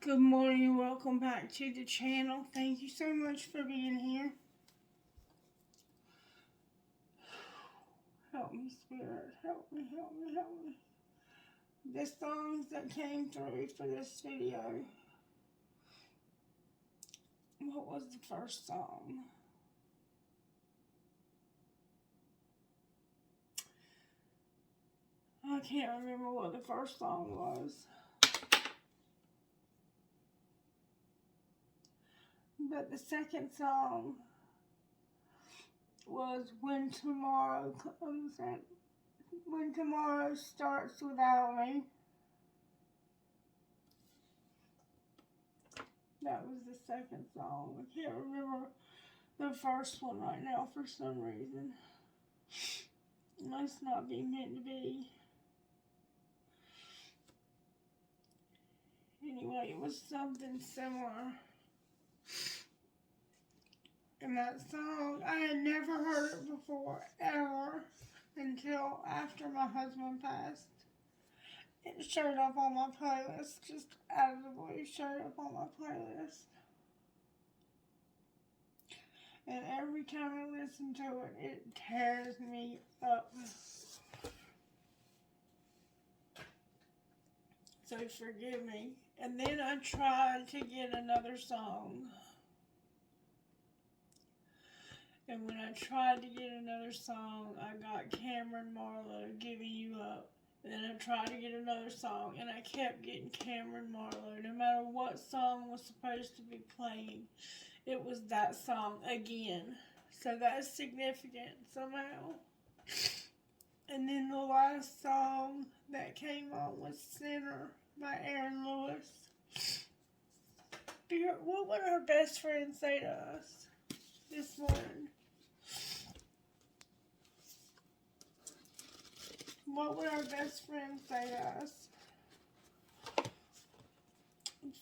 Good morning and welcome back to the channel. Thank you so much for being here. Help me, Spirit. Help me, help me, help me. The songs that came through for this video. What was the first song? I can't remember what the first song was. But the second song was When Tomorrow Comes In. When Tomorrow Starts Without Me. That was the second song. I can't remember the first one right now for some reason. It must not be meant to be. Anyway, it was something similar. And that song, I had never heard it before, ever, until after my husband passed. It showed up on my playlist, just out of the blue, showed up on my playlist. And every time I listen to it, it tears me up. So forgive me. And then I tried to get another song. And when I tried to get another song, I got Cameron Marlowe, Giving You Up. And then I tried to get another song, and I kept getting Cameron Marlowe. No matter what song was supposed to be playing, it was that song again. So that's significant somehow. And then the last song that came on was Sinner by Aaron Lewis. What would our best friend say to us this morning? What would our best friend say to us?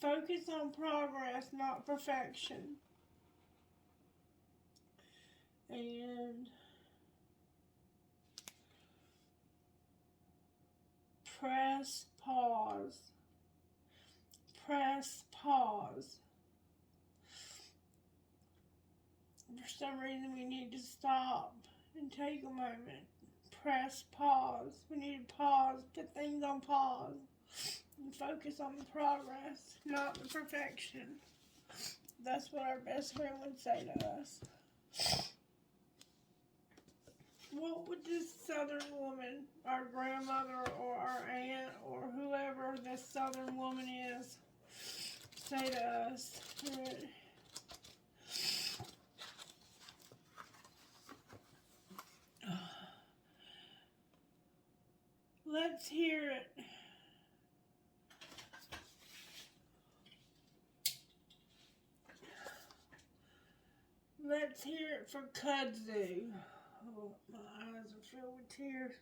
Focus on progress, not perfection. And press pause. Press pause. For some reason we need to stop and take a moment. Press pause. We need to pause, put things on pause, and focus on the progress, not the perfection. That's what our best friend would say to us. What would this Southern woman, our grandmother or our aunt or whoever this Southern woman is, say to us? Let's hear it. Let's hear it for kudzu. Oh, my eyes are filled with tears.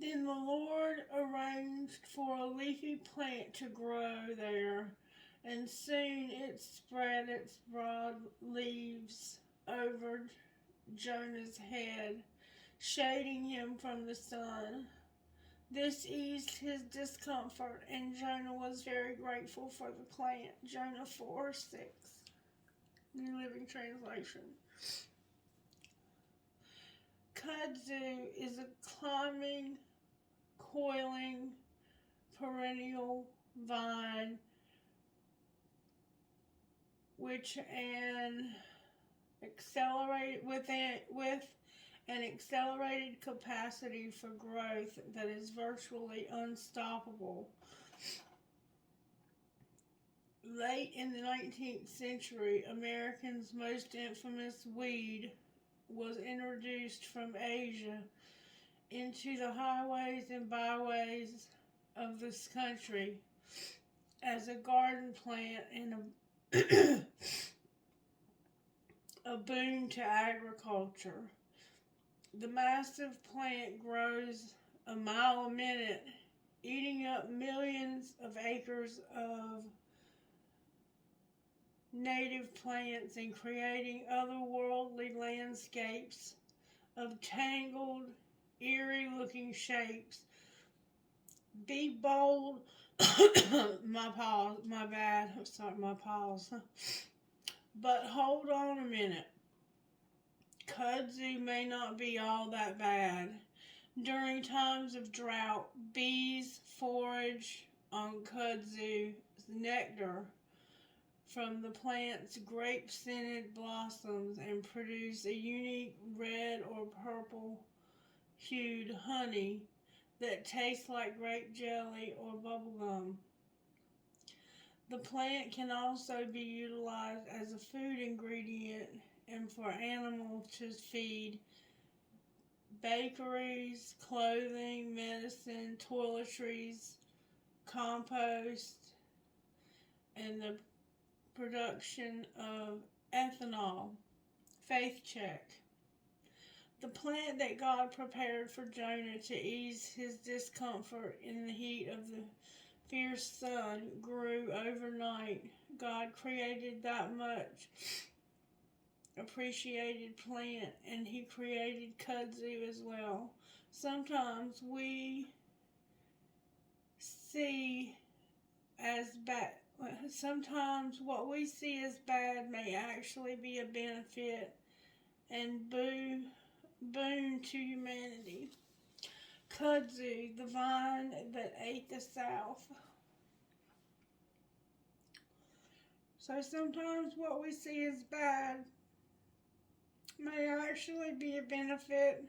Then the Lord arranged for a leafy plant to grow there, and soon it spread its broad leaves over Jonah's head, shading him from the sun. This eased his discomfort, and Jonah was very grateful for the plant. Jonah 4:6, New Living Translation. Kudzu is a climbing, coiling, perennial vine with an accelerated capacity for growth that is virtually unstoppable. Late in the 19th century, America's most infamous weed was introduced from Asia into the highways and byways of this country as a garden plant and a boon to agriculture. The massive plant grows a mile a minute, eating up millions of acres of native plants and creating otherworldly landscapes of tangled, eerie-looking shapes Be bold. My pause. My bad. Sorry, my pause. But hold on a minute. Kudzu may not be all that bad. During times of drought, bees forage on kudzu's nectar from the plant's grape-scented blossoms and produce a unique red or purple-hued honey that tastes like grape jelly or bubblegum. The plant can also be utilized as a food ingredient and for animals to feed: bakeries, clothing, medicine, toiletries, compost, and the production of ethanol. Faith check. The plant that God prepared for Jonah to ease his discomfort in the heat of the fierce sun grew overnight. God created that much appreciated plant, and he created kudzu as well. Sometimes we see as bad. Sometimes what we see as bad may actually be a benefit and boon to humanity. Kudzu, the vine that ate the South. So sometimes what we see as bad may actually be a benefit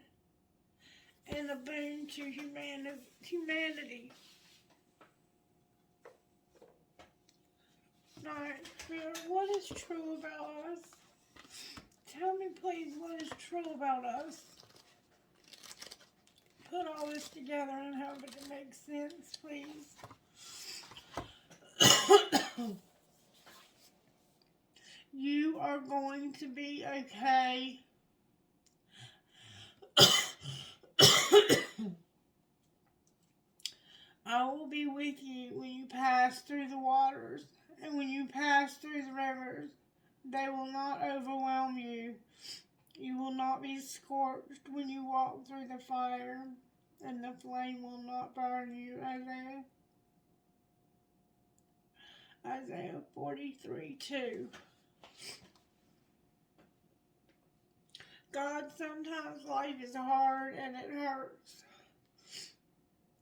and a boon to humanity. Alright, Spirit, what is true about us? Tell me, please, what is true about us? Put all this together and have it to make sense, please. You are going to be okay. I will be with you when you pass through the waters, and when you pass through the rivers. They will not overwhelm you. You will not be scorched when you walk through the fire, and the flame will not burn you. Isaiah 43:2. God, sometimes life is hard and it hurts.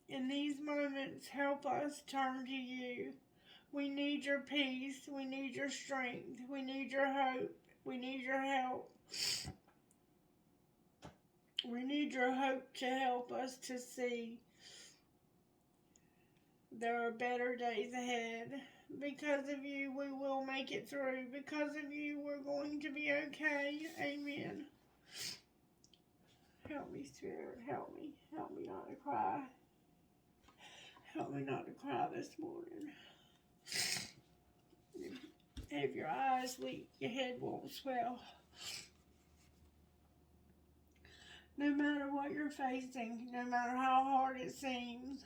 In these moments, help us turn to you. We need your peace. We need your strength. We need your hope. We need your help. We need your hope to help us to see there are better days ahead. Because of you, we will make it through. Because of you, we're going to be okay. Amen. Help me, Spirit. Help me. Help me not to cry. Help me not to cry this morning. If your eyes leak, your head won't swell. No matter what you're facing, no matter how hard it seems,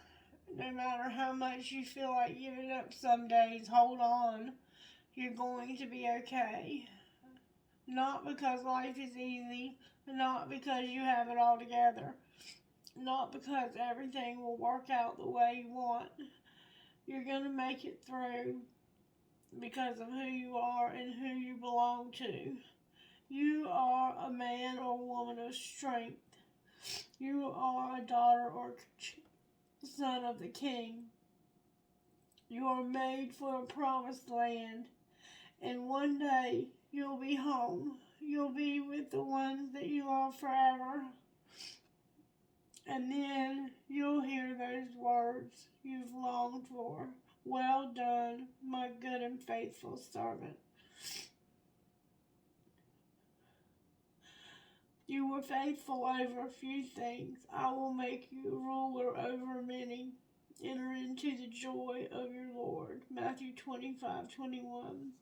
no matter how much you feel like giving up some days, hold on. You're going to be okay. Not because life is easy, not because you have it all together, not because everything will work out the way you want. You're going to make it through because of who you are and who you belong to. You are a man or woman of strength. You are a daughter or son of the King. You are made for a promised land, and one day you'll be home. You'll be with the ones that you love forever. And then you'll hear those words you've longed for. Well done, my good and faithful servant. You were faithful over a few things. I will make you ruler over many. Enter into the joy of your Lord. Matthew 25:21.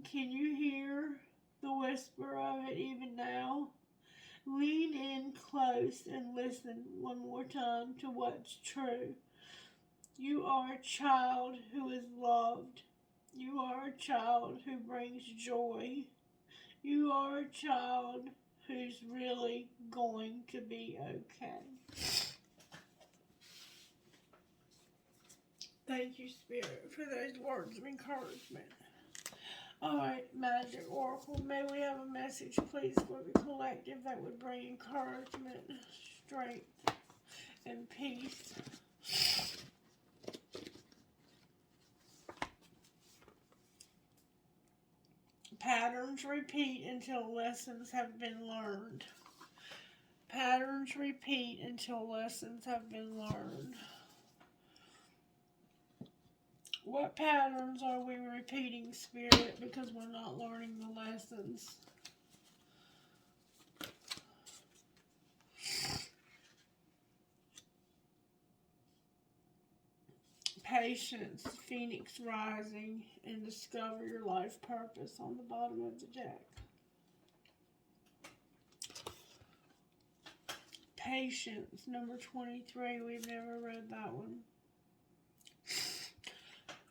Can you hear the whisper of it even now? Lean in close and listen one more time to what's true. You are a child who is loved. You are a child who brings joy. You are a child who's really going to be okay. Thank you, Spirit, for those words of encouragement. Alright, Magic Oracle, may we have a message, please, for the collective that would bring encouragement, strength, and peace. Patterns repeat until lessons have been learned. Patterns repeat until lessons have been learned. What patterns are we repeating, Spirit, because we're not learning the lessons? Patience, Phoenix rising, and discover your life purpose on the bottom of the deck. Patience, number 23. We've never read that one.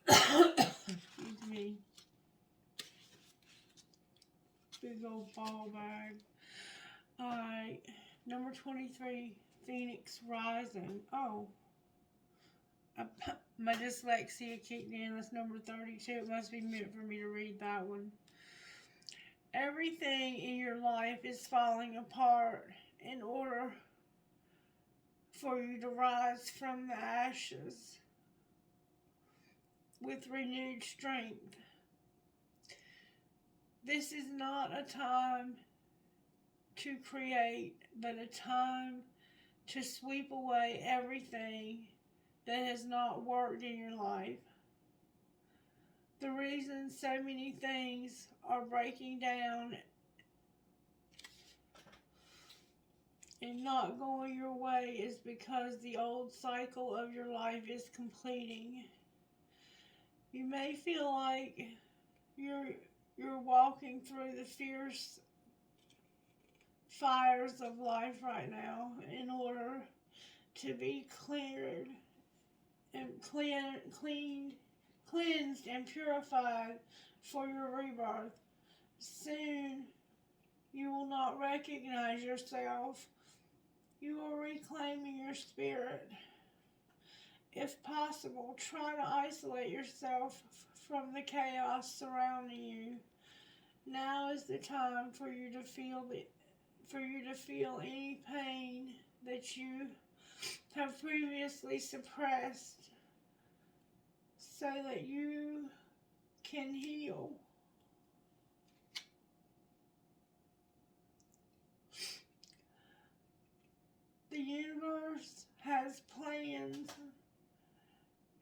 Excuse me. Big old ball bag. Alright, number 23, Phoenix rising. Oh. My dyslexia kicked in. That's number 32. It must be meant for me to read that one. Everything in your life is falling apart in order for you to rise from the ashes with renewed strength. This is not a time to create, but a time to sweep away everything that has not worked in your life. The reason so many things are breaking down and not going your way is because the old cycle of your life is completing. You may feel like you're walking through the fierce fires of life right now in order to be cleared and cleansed and purified for your rebirth. Soon you will not recognize yourself. You are reclaiming your spirit. If possible, try to isolate yourself from the chaos surrounding you. Now is the time for you to feel any pain that you have previously suppressed, so that you can heal. The universe has plans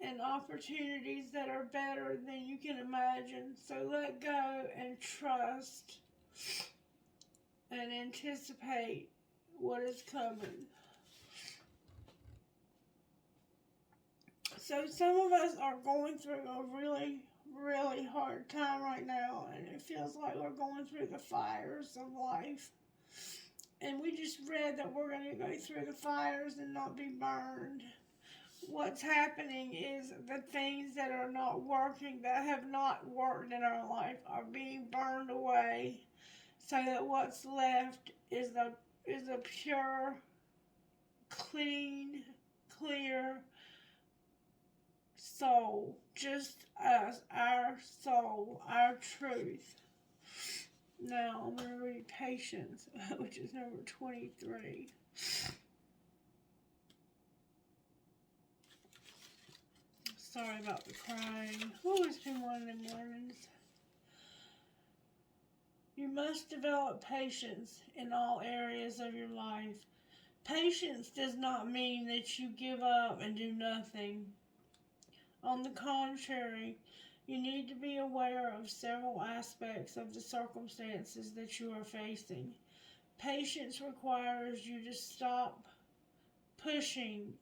and opportunities that are better than you can imagine. So let go and trust and anticipate what is coming. So some of us are going through a really, really hard time right now, and it feels like we're going through the fires of life. And we just read that we're going to go through the fires and not be burned. What's happening is the things that are not working, that have not worked in our life, are being burned away, so that what's left is a pure, clean, clear soul, just us, our soul, our truth. Now I'm going to read Patience, which is number 23. Sorry about the crying. Oh, it's been one of them mornings. You must develop patience in all areas of your life. Patience does not mean that you give up and do nothing. On the contrary, you need to be aware of several aspects of the circumstances that you are facing. Patience requires you to stop pushing,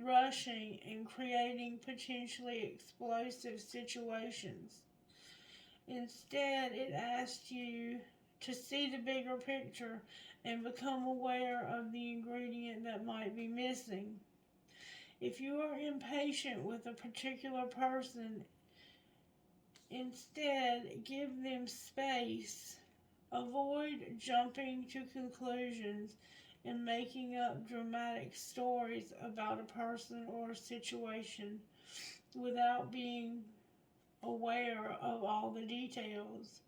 rushing, and creating potentially explosive situations. Instead, it asks you to see the bigger picture and become aware of the ingredient that might be missing. If you are impatient with a particular person, instead give them space. Avoid jumping to conclusions and making up dramatic stories about a person or a situation. without being aware of all the details.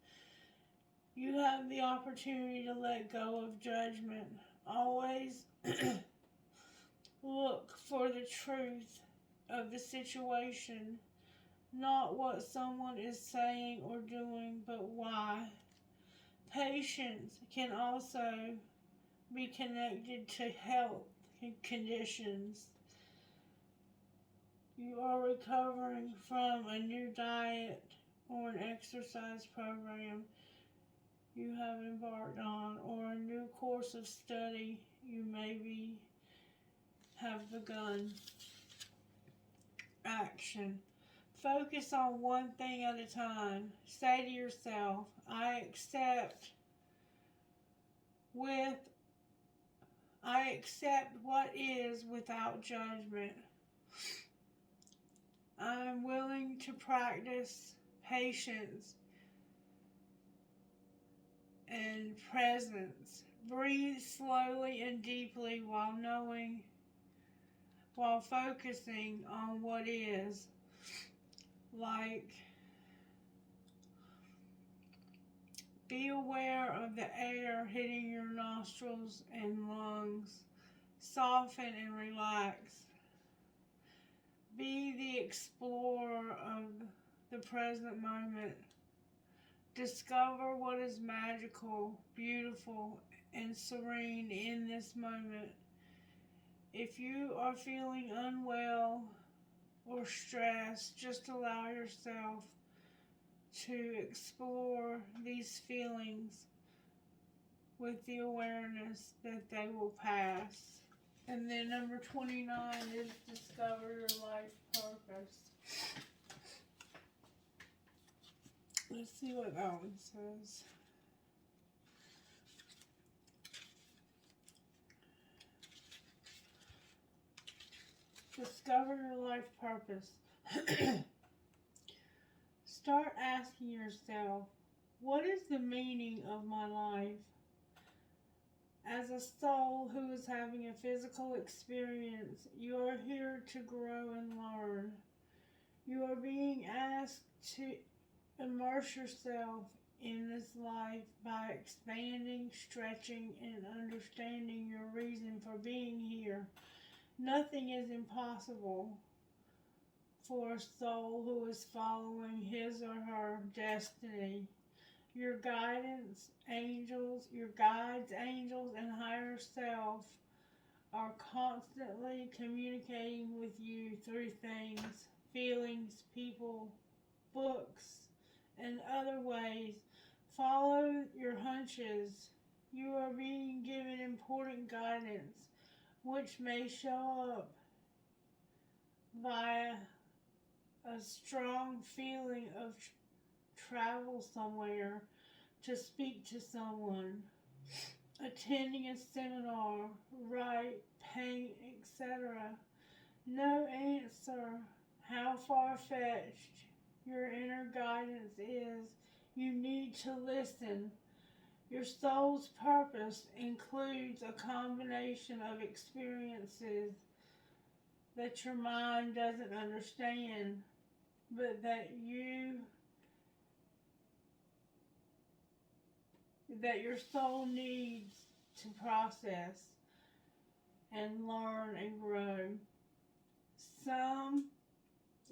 You have the opportunity to let go of judgment. Always look for the truth of the situation, not what someone is saying or doing, but why. Patience can also be connected to health conditions. You are recovering from a new diet or an exercise program you have embarked on, or a new course of study you maybe have begun. Action. Focus on one thing at a time. Say to yourself, I accept what is without judgment. I am willing to practice patience and presence. Breathe slowly and deeply while focusing on what is. Like, be aware of the air hitting your nostrils and lungs. Soften and relax. Be the explorer of the present moment. Discover what is magical, beautiful, and serene in this moment. If you are feeling unwell or stressed, just allow yourself to explore these feelings with the awareness that they will pass. And then number 29 is discover your life purpose. Let's see what that one says. Discover your life purpose. Start asking yourself, what is the meaning of my life? As a soul who is having a physical experience, you are here to grow and learn. You are being asked to immerse yourself in this life by expanding, stretching, and understanding your reason for being here. Nothing is impossible for a soul who is following his or her destiny. Your guidance, angels, your guides, angels, and higher self are constantly communicating with you through things, feelings, people, books, and other ways. Follow your hunches. You are being given important guidance, which may show up via a strong feeling of travel somewhere, to speak to someone, attending a seminar, write, paint, etc. No answer how far-fetched your inner guidance is. You need to listen. Your soul's purpose includes a combination of experiences that your mind doesn't understand, but that your soul needs to process and learn and grow. Some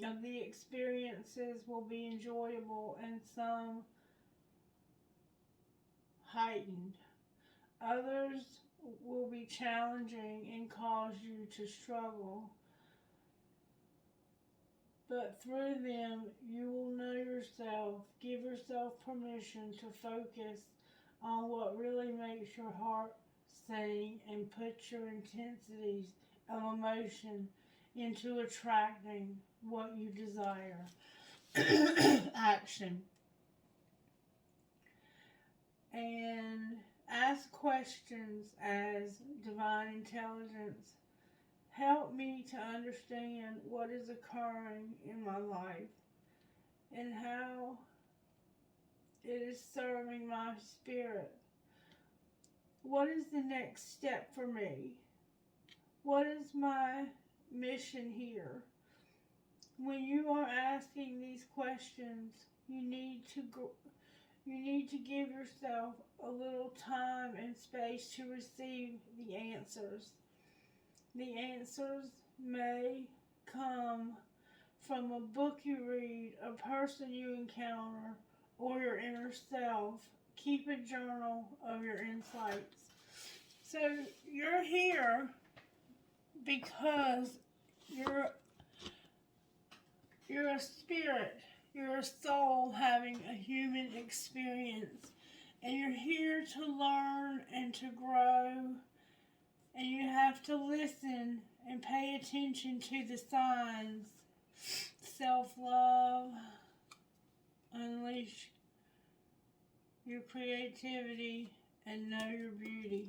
of the experiences will be enjoyable and some heightened. Others will be challenging and cause you to struggle. But through them, you will know yourself. Give yourself permission to focus on what really makes your heart sing and put your intensities of emotion into attracting what you desire. Action. And ask questions as divine intelligence. Help me to understand what is occurring in my life and how it is serving my spirit. What is the next step for me? What is my mission here? when you are asking these questions, you need to give yourself a little time and space to receive the answers. The answers may come from a book you read, a person you encounter, or your inner self. Keep a journal of your insights. So you're here because you're a spirit. You're a soul having a human experience. And you're here to learn and to grow. And you have to listen and pay attention to the signs. Self-love. Unleash your creativity and know your beauty.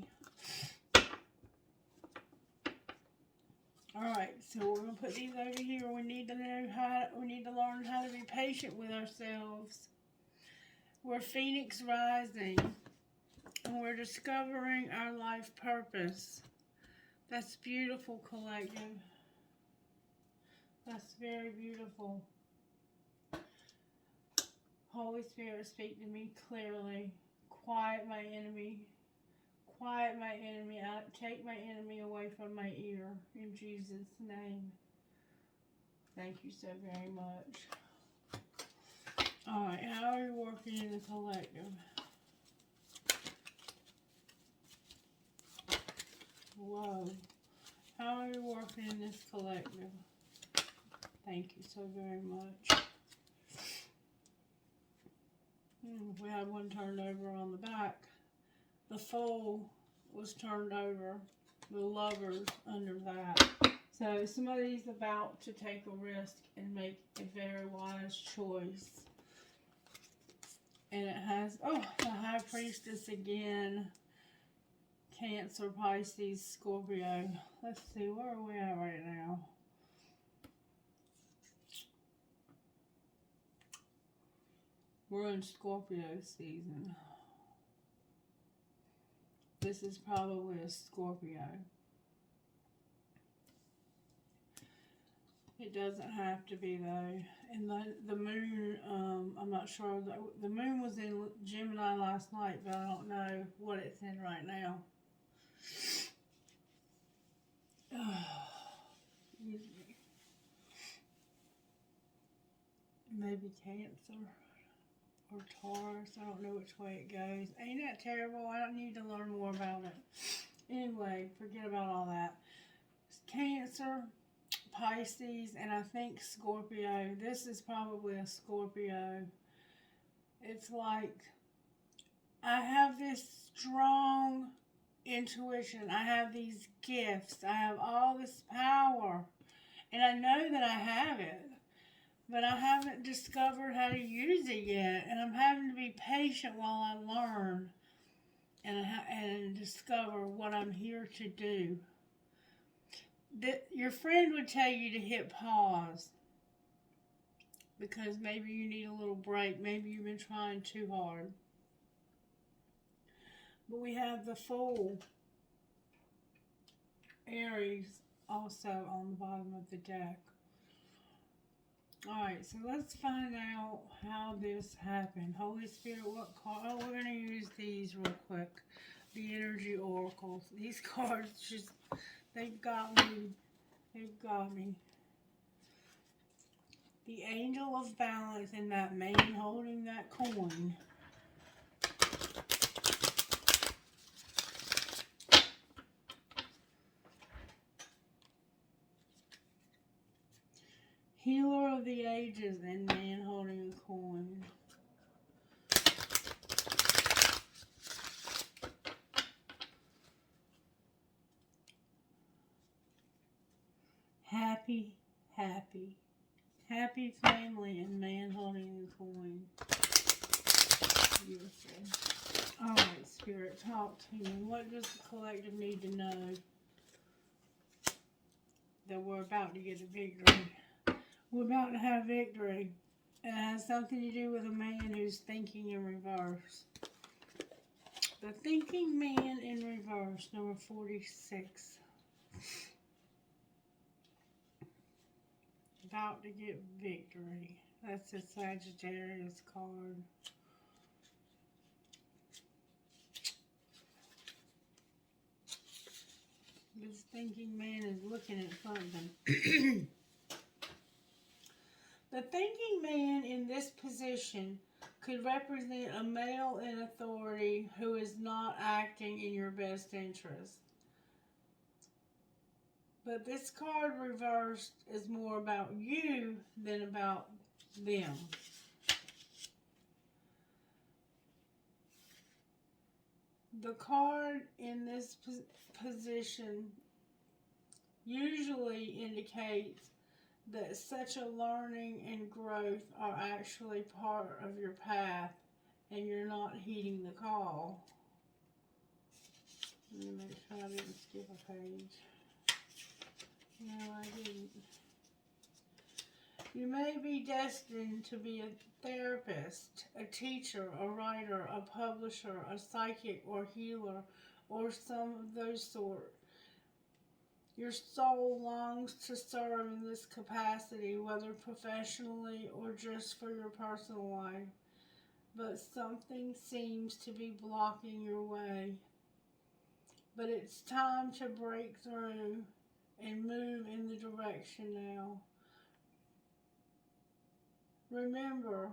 Alright, so we're going to put these over here. We need to learn how to be patient with ourselves. We're Phoenix rising, and we're discovering our life purpose. That's beautiful, collective. That's very beautiful. Holy Spirit, speak to me clearly. Quiet my enemy. Quiet my enemy. Take my enemy away from my ear. In Jesus' name. Thank you so very much. Alright, how are you working in the collective? Whoa. How are you working in this collective? Thank you so very much. We had one turned over on the back. The Fool was turned over. The Lovers under that. So somebody's about to take a risk and make a very wise choice. And it has, the High Priestess again. Cancer, Pisces, Scorpio. Let's see, where are we at right now? We're in Scorpio season. This is probably a Scorpio. It doesn't have to be though. And the moon, I'm not sure. The moon was in Gemini last night, but I don't know what it's in right now. Maybe Cancer or Taurus. I don't know which way it goes. Ain't that terrible? I don't need to learn more about it. Anyway, forget about all that. Cancer, Pisces, and I think Scorpio. This is probably a Scorpio. It's like I have this strong intuition. I have these gifts. I have all this power. And I know that I have it. But I haven't discovered how to use it yet. And I'm having to be patient while I learn and discover what I'm here to do. Your friend would tell you to hit pause. Because maybe you need a little break. Maybe you've been trying too hard. But we have the Fool, Aries, also on the bottom of the deck. Alright, so let's find out how this happened. Holy Spirit, what card? Oh, we're going to use these real quick. The Energy Oracles. These cards just, they've got me. They've got me. The Angel of Balance and that man holding that coin. Healer of the Ages and man holding a coin. Happy, happy. Happy family and man holding a coin. Beautiful. Alright, Spirit, talk to me. What does the collective need to know that we're about to get a victory? We're about to have victory. It has something to do with a man who's thinking in reverse. The thinking man in reverse, number 46. about to get victory. That's a Sagittarius card. This thinking man is looking at something. The thinking man in this position could represent a male in authority who is not acting in your best interest. But this card reversed is more about you than about them. The card in this position usually indicates that such a learning and growth are actually part of your path and you're not heeding the call. Let me make sure I didn't skip a page. No, I didn't. You may be destined to be a therapist, a teacher, a writer, a publisher, a psychic or healer, or some of those sort. Your soul longs to serve in this capacity, whether professionally or just for your personal life. But something seems to be blocking your way. But it's time to break through and move in the direction now. Remember,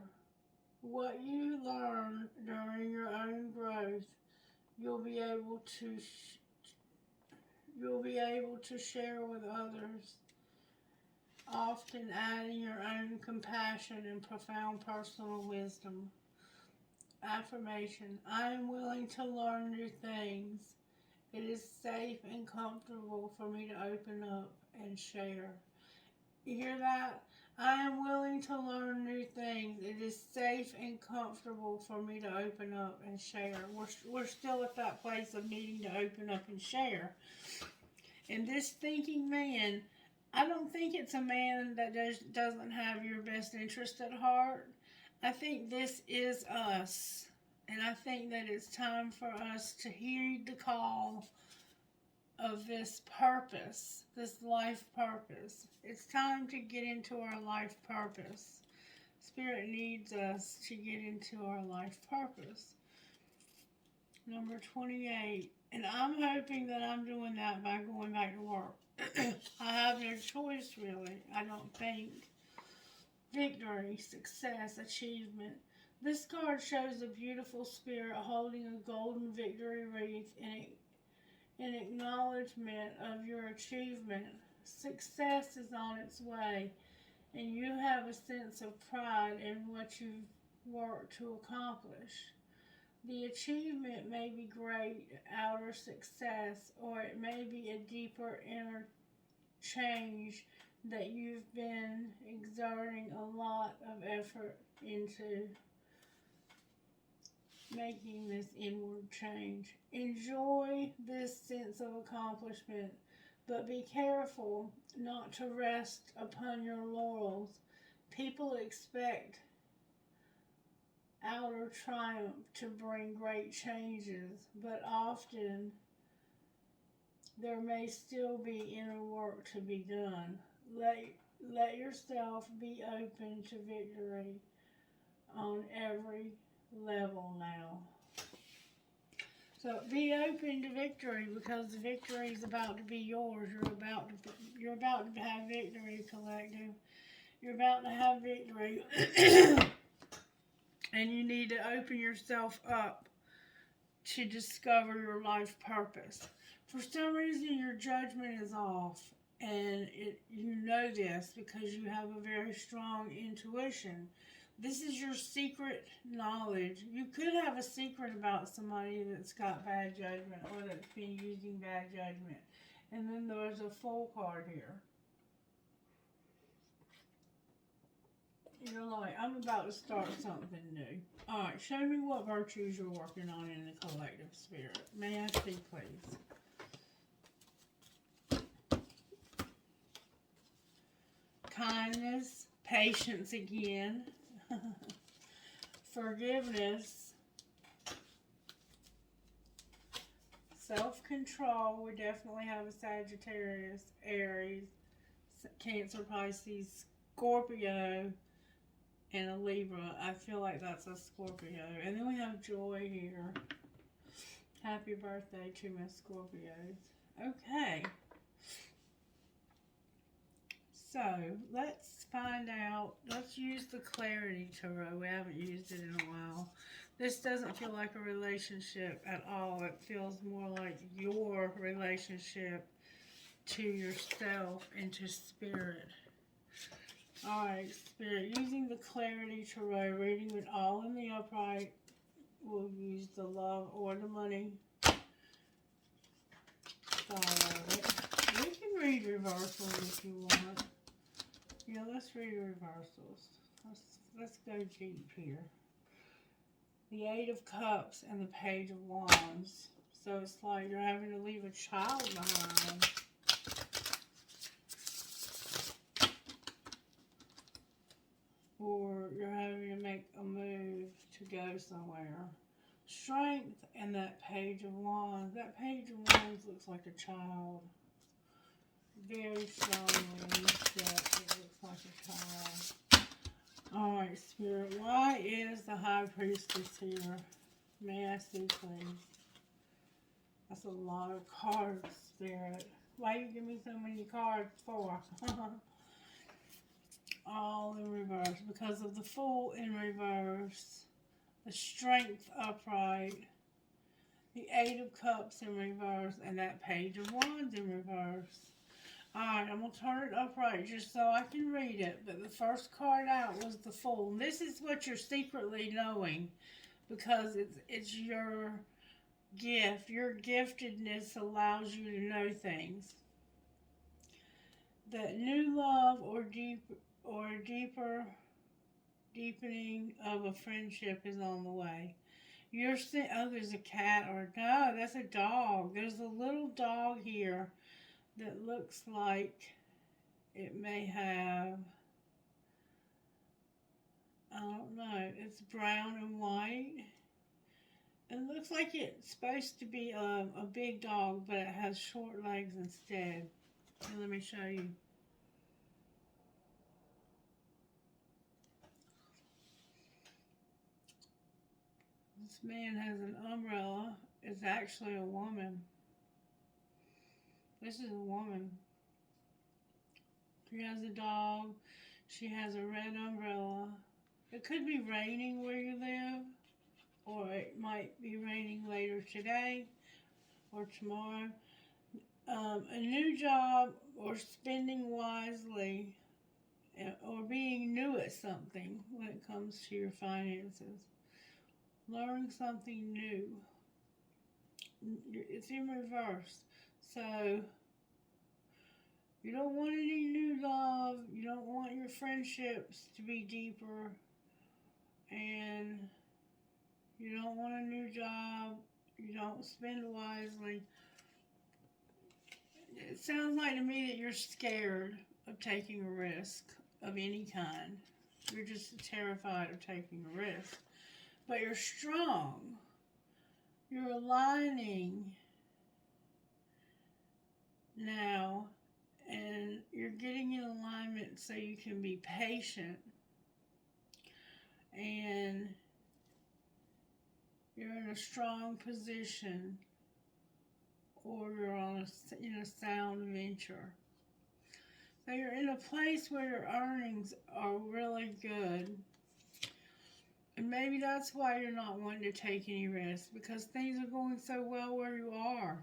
what you learn during your own growth, you'll be able to share with others, often adding your own compassion and profound personal wisdom. Affirmation: I am willing to learn new things. It is safe and comfortable for me to open up and share. You hear that? I am willing to learn new things. It is safe and comfortable for me to open up and share. We're still at that place of needing to open up and share. And this thinking man, I don't think it's a man that doesn't have your best interest at heart. I think this is us. And I think that it's time for us to heed the call of this purpose, this life purpose. It's time to get into our life purpose. Spirit needs us to get into our life purpose. Number 28. And I'm hoping that I'm doing that by going back to work. I have no choice, really. I don't think. Victory, success, achievement. This card shows a beautiful spirit holding a golden victory wreath in acknowledgement of your achievement. Success is on its way, and you have a sense of pride in what you've worked to accomplish. The achievement may be great outer success, or it may be a deeper inner change that you've been exerting a lot of effort into making this inward change. Enjoy this sense of accomplishment, but be careful not to rest upon your laurels. People expect outer triumph to bring great changes, but often there may still be inner work to be done. Let yourself be open to victory on every level now. So be open to victory, because the victory is about to be yours. You're about to have victory, collective. You're about to have victory. And you need to open yourself up to discover your life purpose. For some reason, your judgment is off, and you know this because you have a very strong intuition. This is your secret knowledge. You could have a secret about somebody that's got bad judgment or that's been using bad judgment. And then there's a Fool card here. You're like, I'm about to start something new. Alright, show me what virtues you're working on in the collective spirit. May I see, please? Kindness, patience again, forgiveness, self-control. We definitely have a Sagittarius, Aries, Cancer, Pisces Scorpio and a Libra. I feel like that's a Scorpio. And then we have Joy here. Happy birthday to my Scorpios. Okay. So, let's find out. Let's use the Clarity Tarot. We haven't used it in a while. This doesn't feel like a relationship at all. It feels more like your relationship to yourself and to Spirit. Alright, Spirit, using the Clarity Tarot, reading it all in the upright. We'll use the love or the money. Follow it. We can read reversals if you want. Yeah, let's read reversals. Let's go deep here. The Eight of Cups and the Page of Wands. So it's like you're having to leave a child behind. Or you're having to make a move to go somewhere. Strength and that Page of Wands. That Page of Wands looks like a child. Very strongly in this deck, it looks like a child. Alright, Spirit, why is the High Priestess here? May I see, please? That's a lot of cards, Spirit. Why you give me so many cards for? All in reverse. Because of the Fool in reverse. The Strength upright. The Eight of Cups in reverse. And that Page of Wands in reverse. Alright, I'm going to turn it upright just so I can read it. But the first card out was the Fool. And this is what you're secretly knowing. Because it's your gift. Your giftedness allows you to know things. That new love or deeper deepening of a friendship is on the way. There's a cat or no, that's a dog. There's a little dog here that looks like it may have, I don't know, it's brown and white. It looks like it's supposed to be a big dog, but it has short legs instead. Here, let me show you. This man has an umbrella. It's actually a woman. This is a woman. She has a dog. She has a red umbrella. It could be raining where you live, or it might be raining later today or tomorrow. A new job or spending wisely or being new at something when it comes to your finances. Learning something new. It's in reverse. So, you don't want any new love. You don't want your friendships to be deeper. And you don't want a new job. You don't spend wisely. It sounds like to me that you're scared of taking a risk of any kind. You're just terrified of taking a risk. But you're strong. You're aligning now, and you're getting in alignment so you can be patient, and you're in a strong position, or you're in a sound venture. So you're in a place where your earnings are really good. And maybe that's why you're not wanting to take any risks, because things are going so well where you are.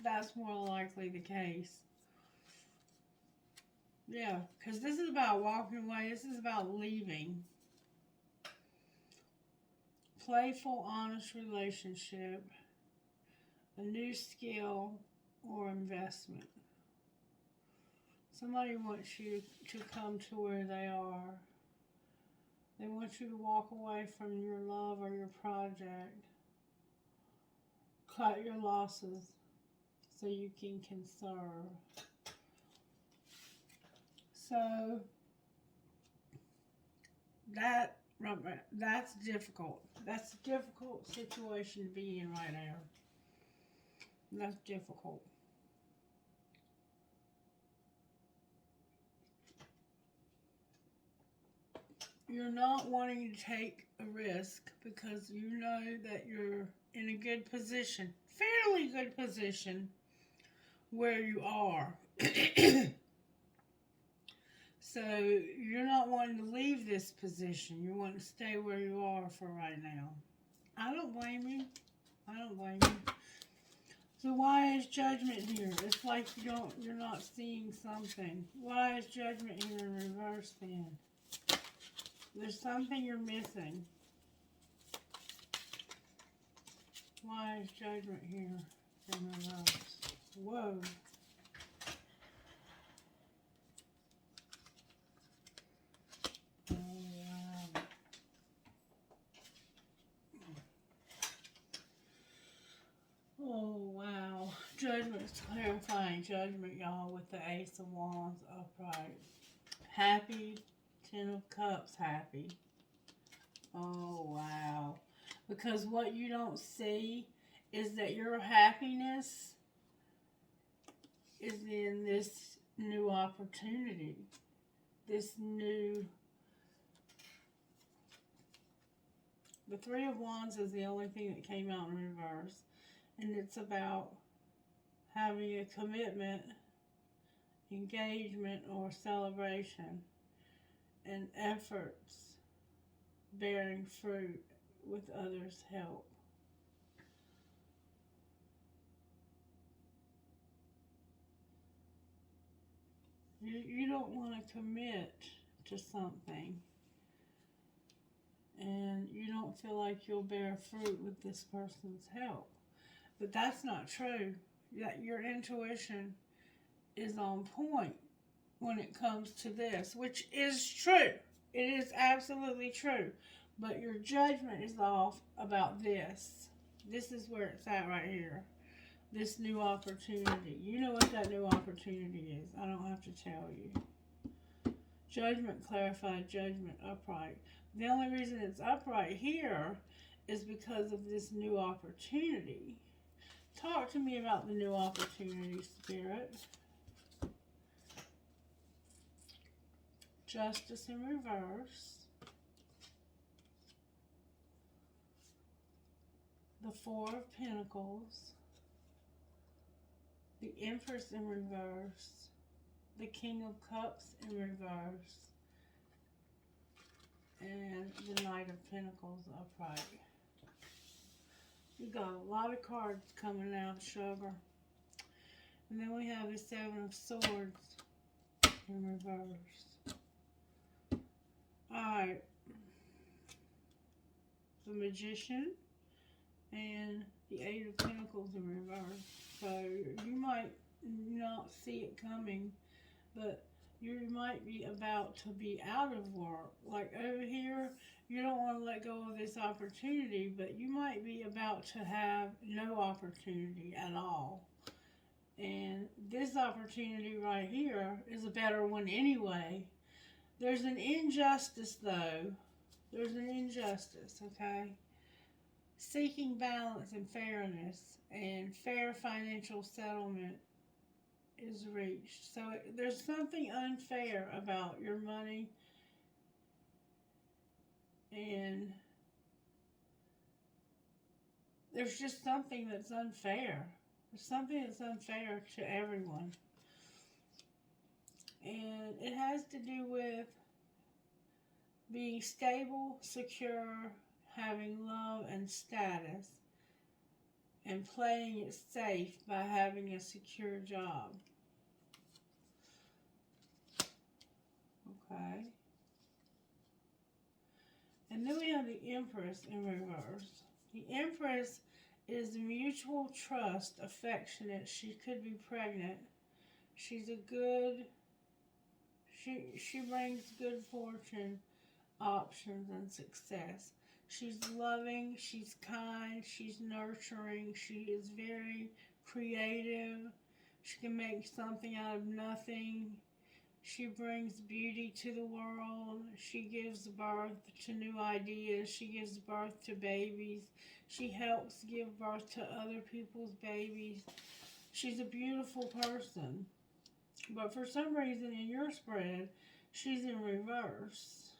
That's more likely the case. Yeah, because this is about walking away. This is about leaving. Playful, honest relationship. A new skill or investment. Somebody wants you to come to where they are. They want you to walk away from your love or your project. Cut your losses so you can conserve. So that's difficult. That's a difficult situation to be in right now. That's difficult. you're not wanting to take a risk because you know that you're in a good position, fairly good position where you are. So you're not wanting to leave this position. You want to stay where you are for right now. I don't blame you. I don't blame you. So why is judgment here? It's like you're not seeing something. Why is judgment here in reverse then? There's something you're missing. Why is judgment here in reverse? Whoa. Oh, wow. Oh, wow. Judgment's clarifying judgment, y'all, with the Ace of Wands upright. Happy. Ten of Cups, happy. Oh, wow. Because what you don't see is that your happiness is in this new opportunity. This new... The Three of Wands is the only thing that came out in reverse. And it's about having a commitment, engagement, or celebration, and efforts bearing fruit with others' help. You don't want to commit to something and you don't feel like you'll bear fruit with this person's help. But that's not true. Your intuition is on point when it comes to this, which is true. It is absolutely true. But your judgment is off about this. This is where it's at right here. This new opportunity. You know what that new opportunity is. I don't have to tell you. Judgment clarified, judgment upright. The only reason it's upright here is because of this new opportunity. Talk to me about the new opportunity, Spirit. Justice in reverse. The Four of Pentacles. The Empress in reverse. The King of Cups in reverse. And the Knight of Pentacles upright. We got a lot of cards coming out, sugar. And then we have the Seven of Swords in reverse. Alright. The Magician and the Eight of Pentacles in reverse. So you might not see it coming, but you might be about to be out of work. Like over here, you don't want to let go of this opportunity, but you might be about to have no opportunity at all. And this opportunity right here is a better one anyway. There's an injustice though. There's an injustice, okay? Seeking balance and fairness and fair financial settlement is reached. So there's something unfair about your money, and there's just something that's unfair. There's something that's unfair to everyone. And it has to do with being stable, secure, having love and status, and playing it safe by having a secure job. Okay. And then we have the Empress in reverse. The Empress is mutual trust, affectionate. She could be pregnant. She's a good, she brings good fortune, options, and success. She's loving, she's kind, she's nurturing, she is very creative. She can make something out of nothing. She brings beauty to the world. She gives birth to new ideas. She gives birth to babies. She helps give birth to other people's babies. She's a beautiful person. But for some reason in your spread, she's in reverse.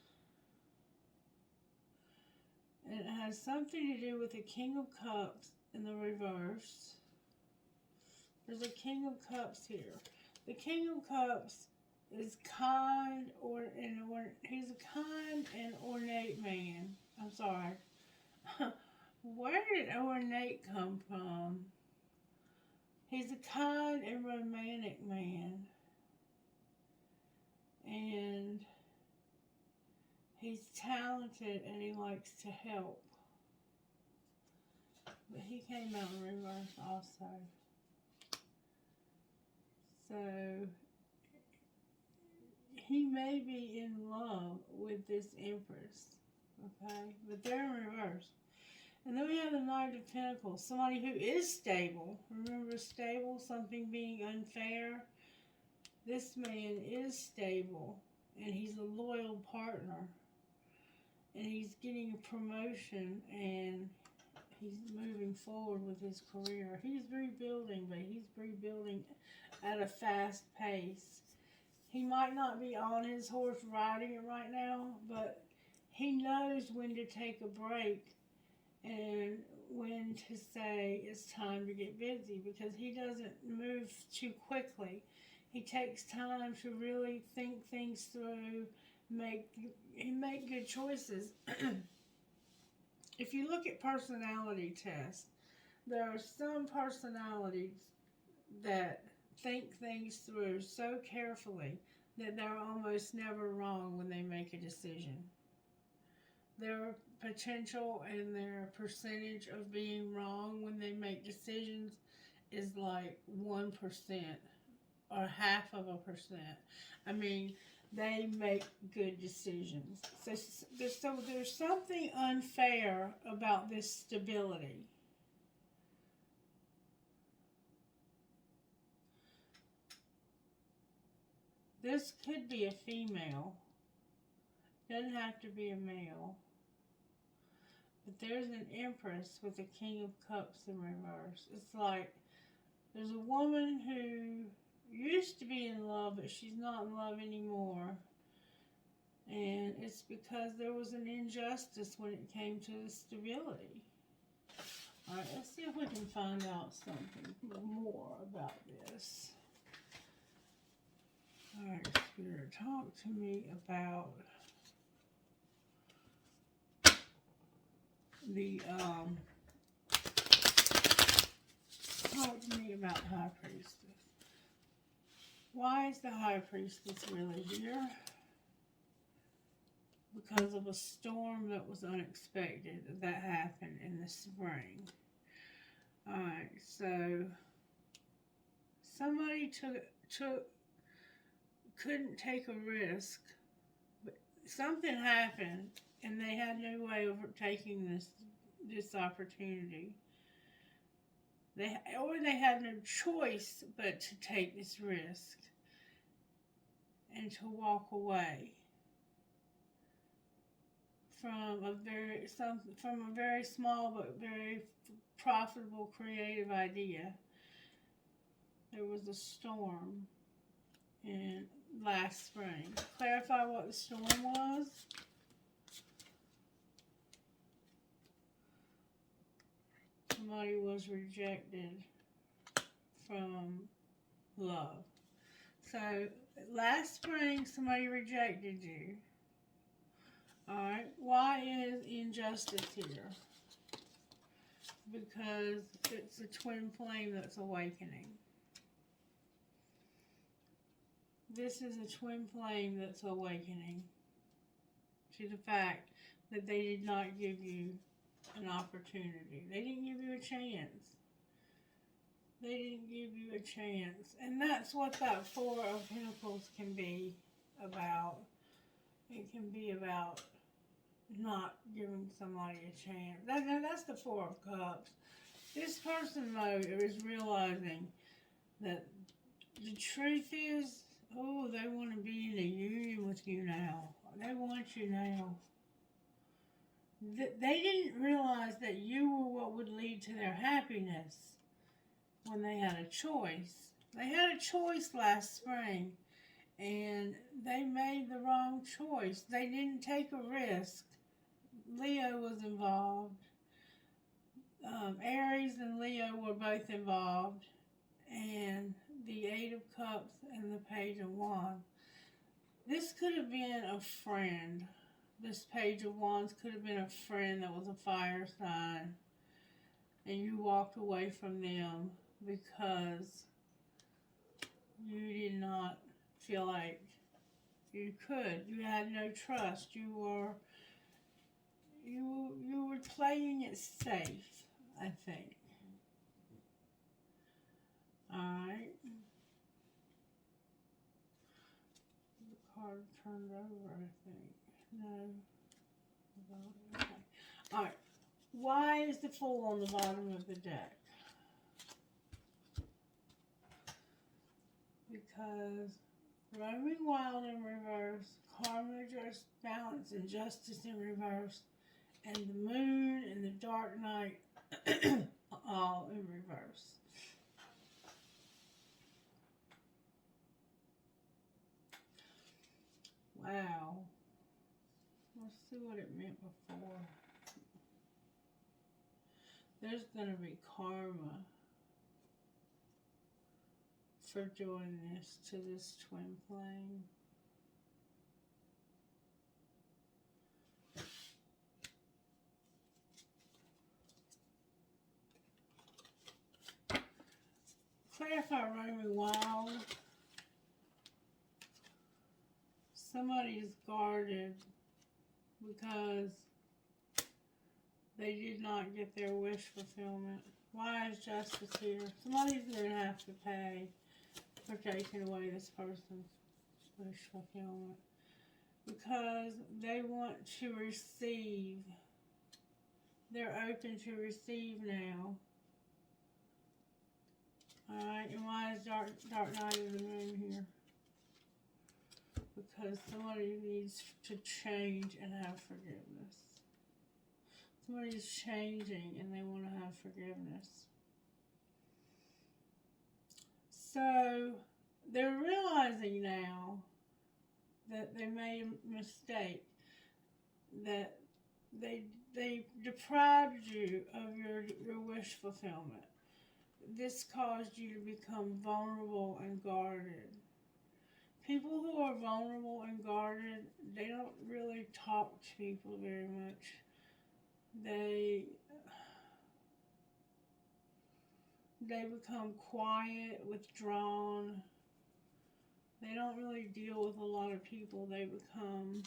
And it has something to do with the King of Cups in the reverse. There's a King of Cups here. The King of Cups is kind, he's a kind and ornate man. I'm sorry. Where did ornate come from? He's a kind and romantic man. And he's talented and he likes to help. But he came out in reverse also. So he may be in love with this Empress. Okay? But they're in reverse. And then we have the Knight of Pentacles. Somebody who is stable. Remember stable? Something being unfair. This man is stable. And he's a loyal partner. And he's getting a promotion. And he's moving forward with his career. He's rebuilding, but he's rebuilding at a fast pace. He might not be on his horse riding it right now, but he knows when to take a break and when to say it's time to get busy, because he doesn't move too quickly. He takes time to really think things through, make good choices. If you look at personality tests, there are some personalities that think things through so carefully that they're almost never wrong when they make a decision. Their potential and their percentage of being wrong when they make decisions is like 1% or 0.5%. I mean, they make good decisions. So there's something unfair about this stability. This could be a female. Doesn't have to be a male. But there's an Empress with a King of Cups in reverse. It's like there's a woman who used to be in love, but she's not in love anymore. And it's because there was an injustice when it came to the stability. Alright, let's see if we can find out something more about this. Alright, Spirit, talk to me about the, talk to me about High Priestess. Why is the High Priestess really here? Because of a storm that was unexpected that happened in the spring. Alright, so somebody couldn't take a risk, but something happened and they had no way of taking this opportunity. They had no choice but to take this risk and to walk away from a very small but very profitable creative idea. There was a storm in last spring. Clarify what the storm was. Somebody was rejected from love. So last spring somebody rejected you. Alright, why is injustice here? Because it's a twin flame that's awakening. This is a twin flame that's awakening to the fact that they did not give you an opportunity. They didn't give you a chance. They didn't give you a chance. And that's what that Four of Pentacles can be about. It can be about not giving somebody a chance. That's the Four of Cups. This person, though, is realizing that the truth is, oh, they want to be in a union with you now. They want you now. They didn't realize that you were what would lead to their happiness when they had a choice. They had a choice last spring, and they made the wrong choice. They didn't take a risk. Leo was involved. Aries and Leo were both involved, and the Eight of Cups and the Page of Wands. This could have been a friend. This Page of Wands could have been a friend that was a fire sign, and you walked away from them because you did not feel like you could. You had no trust. You were playing it safe, I think. Alright. The card turned over, I think. No. Okay. Alright. Why is the Fool on the bottom of the deck? Because roaming wild in reverse, karma, just balance, and justice in reverse, and the moon and the dark night all in reverse. Wow. Let's see what it meant before. There's going to be karma for doing this to this twin flame. Clarify roaming wild. Somebody's guarded because they did not get their wish fulfillment. Why is justice here? Somebody's going to have to pay for taking away this person's wish fulfillment because they want to receive. They're open to receive now. Alright, and why is dark night of the moon here? Because somebody needs to change and have forgiveness. Somebody's changing and they want to have forgiveness. So they're realizing now that they made a mistake, that they deprived you of your wish fulfillment. This caused you to become vulnerable and guarded. People who are vulnerable and guarded, they don't really talk to people very much. They become quiet, withdrawn. They don't really deal with a lot of people. They become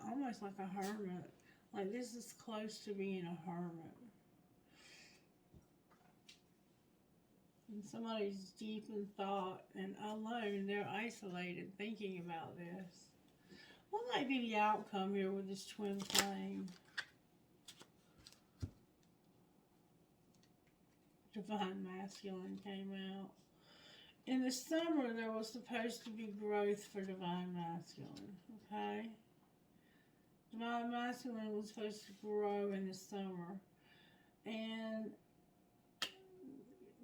almost like a hermit. Like this is close to being a hermit. And somebody's deep in thought and alone. They're isolated, thinking about this. What might be the outcome here with this twin flame? Divine Masculine came out. In the summer, there was supposed to be growth for Divine Masculine, okay? Divine Masculine was supposed to grow in the summer. And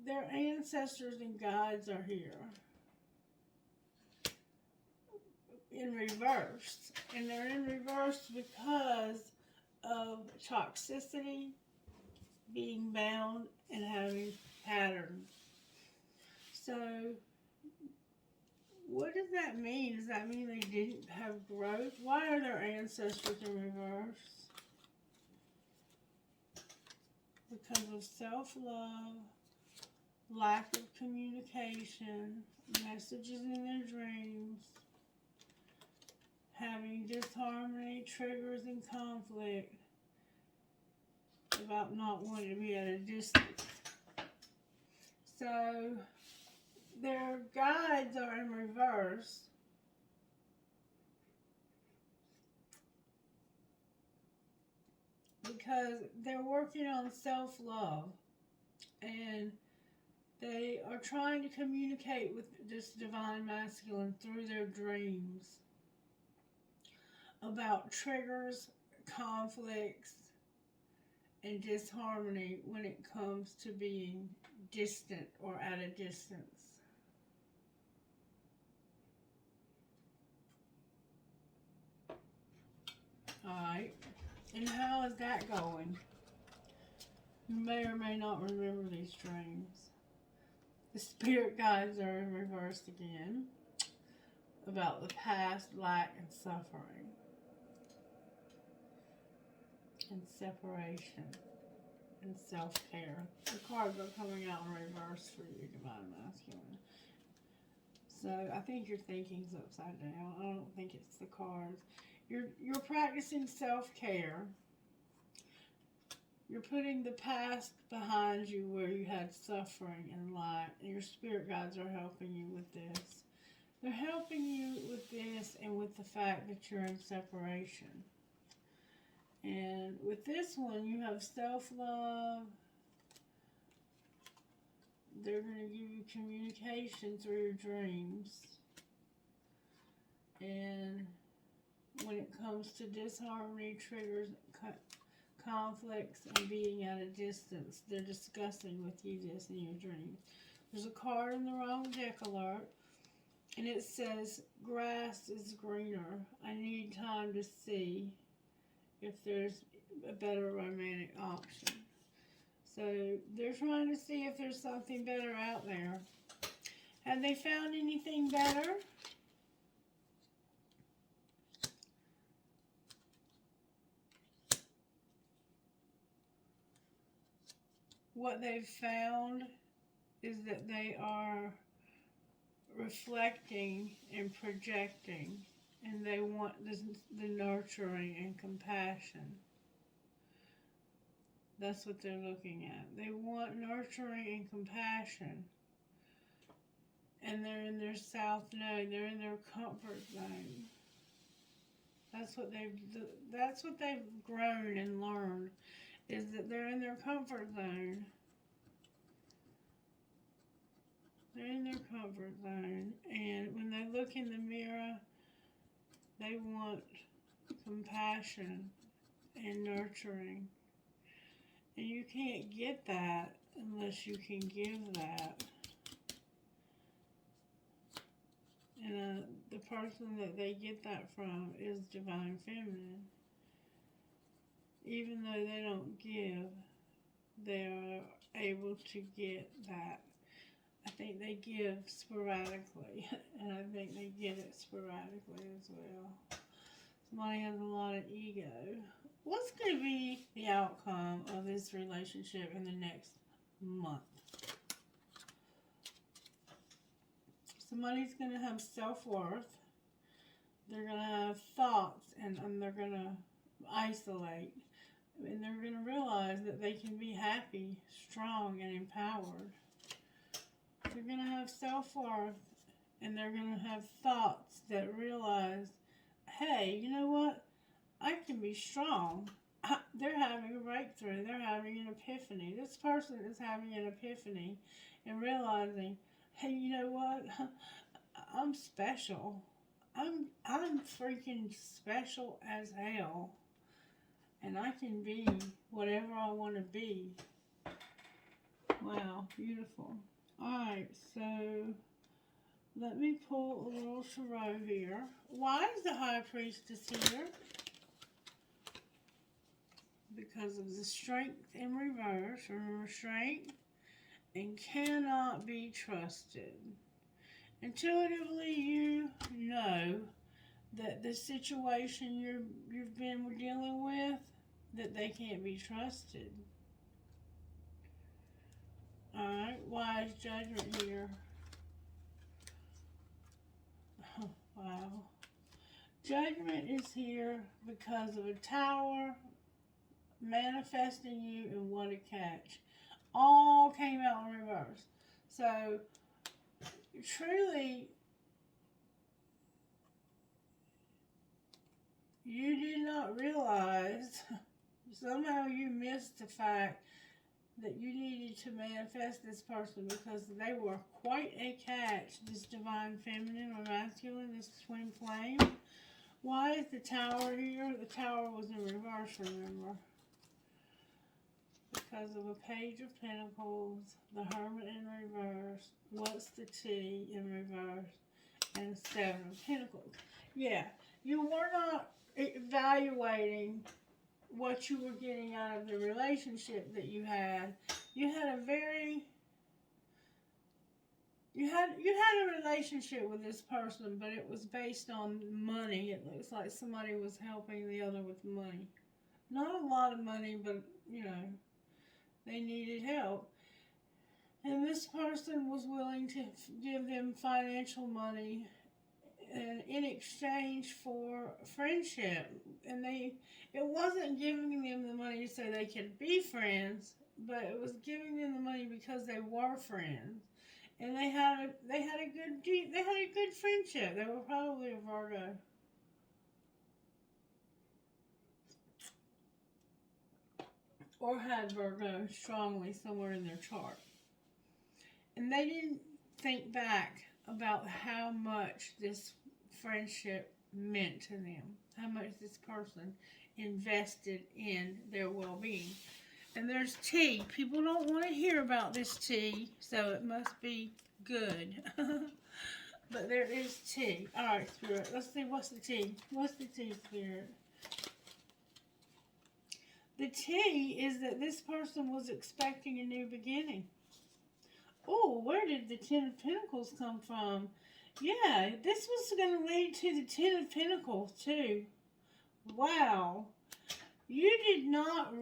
their ancestors and guides are here in reverse. And they're in reverse because of toxicity, being bound, and having patterns. So, what does that mean? Does that mean they didn't have growth? Why are their ancestors in reverse? Because of self-love, lack of communication, messages in their dreams, having disharmony, triggers, and conflict, about not wanting to be at a distance. So, their guides are in reverse. Because they're working on self-love. And they are trying to communicate with this Divine Masculine through their dreams about triggers, conflicts, and disharmony when it comes to being distant or at a distance. Alright. And how is that going? You may or may not remember these dreams. The spirit guides are in reverse again about the past, lack, and suffering, and separation, and self-care. The cards are coming out in reverse for you, Divine Masculine. So I think your thinking's upside down. I don't think it's the cards. You're practicing self-care. You're putting the past behind you where you had suffering and lack, and your spirit guides are helping you with this. They're helping you with this and with the fact that you're in separation. And with this one, you have self-love. They're going to give you communication through your dreams. And when it comes to disharmony, triggers, conflicts, and being at a distance, they're discussing with you this in your dreams. There's a card in the wrong deck alert, and it says, grass is greener. I need time to see if there's a better romantic option. So they're trying to see if there's something better out there. Have they found anything better? What they've found is that they are reflecting and projecting, and they want the nurturing and compassion. That's what they're looking at. They want nurturing and compassion. And they're in their south node. They're in their comfort zone. That's what they've grown and learned, is that they're in their comfort zone. They're in their comfort zone. And when they look in the mirror, they want compassion and nurturing. And you can't get that unless you can give that. And the person that they get that from is Divine Feminine. Even though they don't give, they are able to get that. I think they give sporadically, and I think they get it sporadically as well. Somebody has a lot of ego. What's going to be the outcome of this relationship in the next month? Somebody's going to have self-worth. They're going to have thoughts, and they're going to isolate. And they're going to realize that they can be happy, strong, and empowered. They're going to have self-worth, and they're going to have thoughts that realize, hey, you know what? I can be strong. They're having a breakthrough. They're having an epiphany. This person is having an epiphany and realizing, hey, you know what? I'm special. I'm freaking special as hell. And I can be whatever I want to be. Wow, beautiful. Alright, so let me pull a little tarot here. Why is the High Priestess here? Because of the strength in reverse. Remember, strength and cannot be trusted. Intuitively, you know that the situation you've been dealing with, that they can't be trusted. Alright, why is Judgment here? Oh, wow. Judgment is here because of a Tower, manifesting you, and what a catch. All came out in reverse. So, truly, you did not realize, somehow you missed the fact that you needed to manifest this person because they were quite a catch, this Divine Feminine or Masculine, this Twin Flame. Why is the Tower here? The Tower was in reverse, remember? Because of a Page of Pentacles, the Hermit in reverse, what's the T in reverse, and Seven of Pentacles. Yeah, you were not evaluating what you were getting out of the relationship that you had. You had a very you had a relationship with this person, but it was based on money. It looks like somebody was helping the other with money. Not a lot of money, but they needed help. And this person was willing to give them financial money in exchange for friendship. And it wasn't giving them the money so they could be friends, but it was giving them the money because they were friends. And they had a good friendship. They were probably a Virgo. Or had Virgo strongly somewhere in their chart. And they didn't think back about how much this friendship meant to them, how much this person invested in their well-being. And there's tea. People don't want to hear about this tea, so it must be good. But there is tea. All right, Spirit. Let's see, what's the tea? What's the tea, Spirit? The tea is that this person was expecting a new beginning. Oh, where did the Ten of Pentacles come from? Yeah, this was going to lead to the Ten of Pentacles, too. Wow. You did not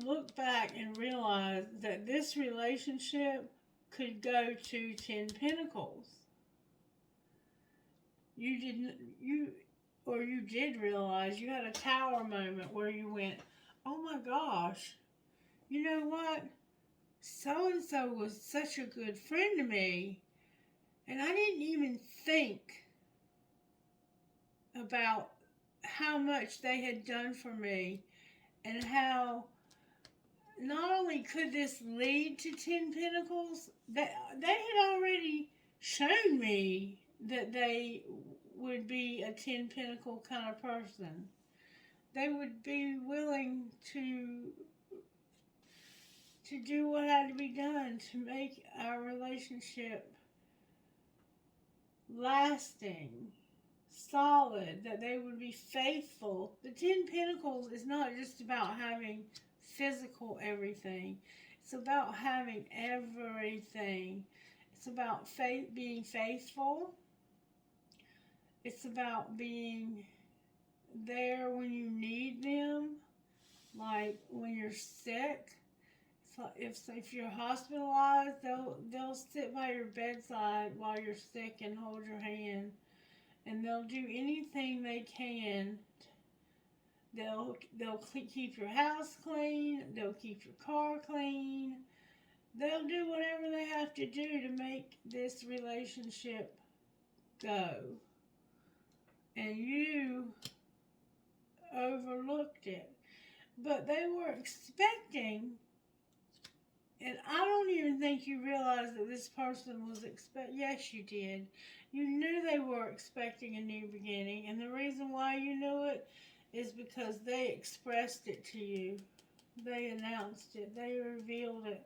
look back and realize that this relationship could go to 10 Pentacles. You did realize, you had a tower moment where you went, oh my gosh, you know what? So-and-so was such a good friend to me, and I didn't even think about how much they had done for me, and how not only could this lead to 10 Pentacles, that they had already shown me that they would be a 10 Pentacle kind of person. They would be willing to do what had to be done to make our relationship lasting, solid, that they would be faithful. The 10 Pentacles is not just about having physical everything. It's about having everything. It's about being faithful. It's about being there when you need them, like when you're sick. If you're hospitalized, they'll sit by your bedside while you're sick and hold your hand, and they'll do anything they can. They'll keep your house clean. They'll keep your car clean. They'll do whatever they have to do to make this relationship go. And you overlooked it. But they were expecting, and I don't even think you realized that this person was yes, you did. You knew they were expecting a new beginning, and the reason why you knew it is because they expressed it to you. They announced it. They revealed it.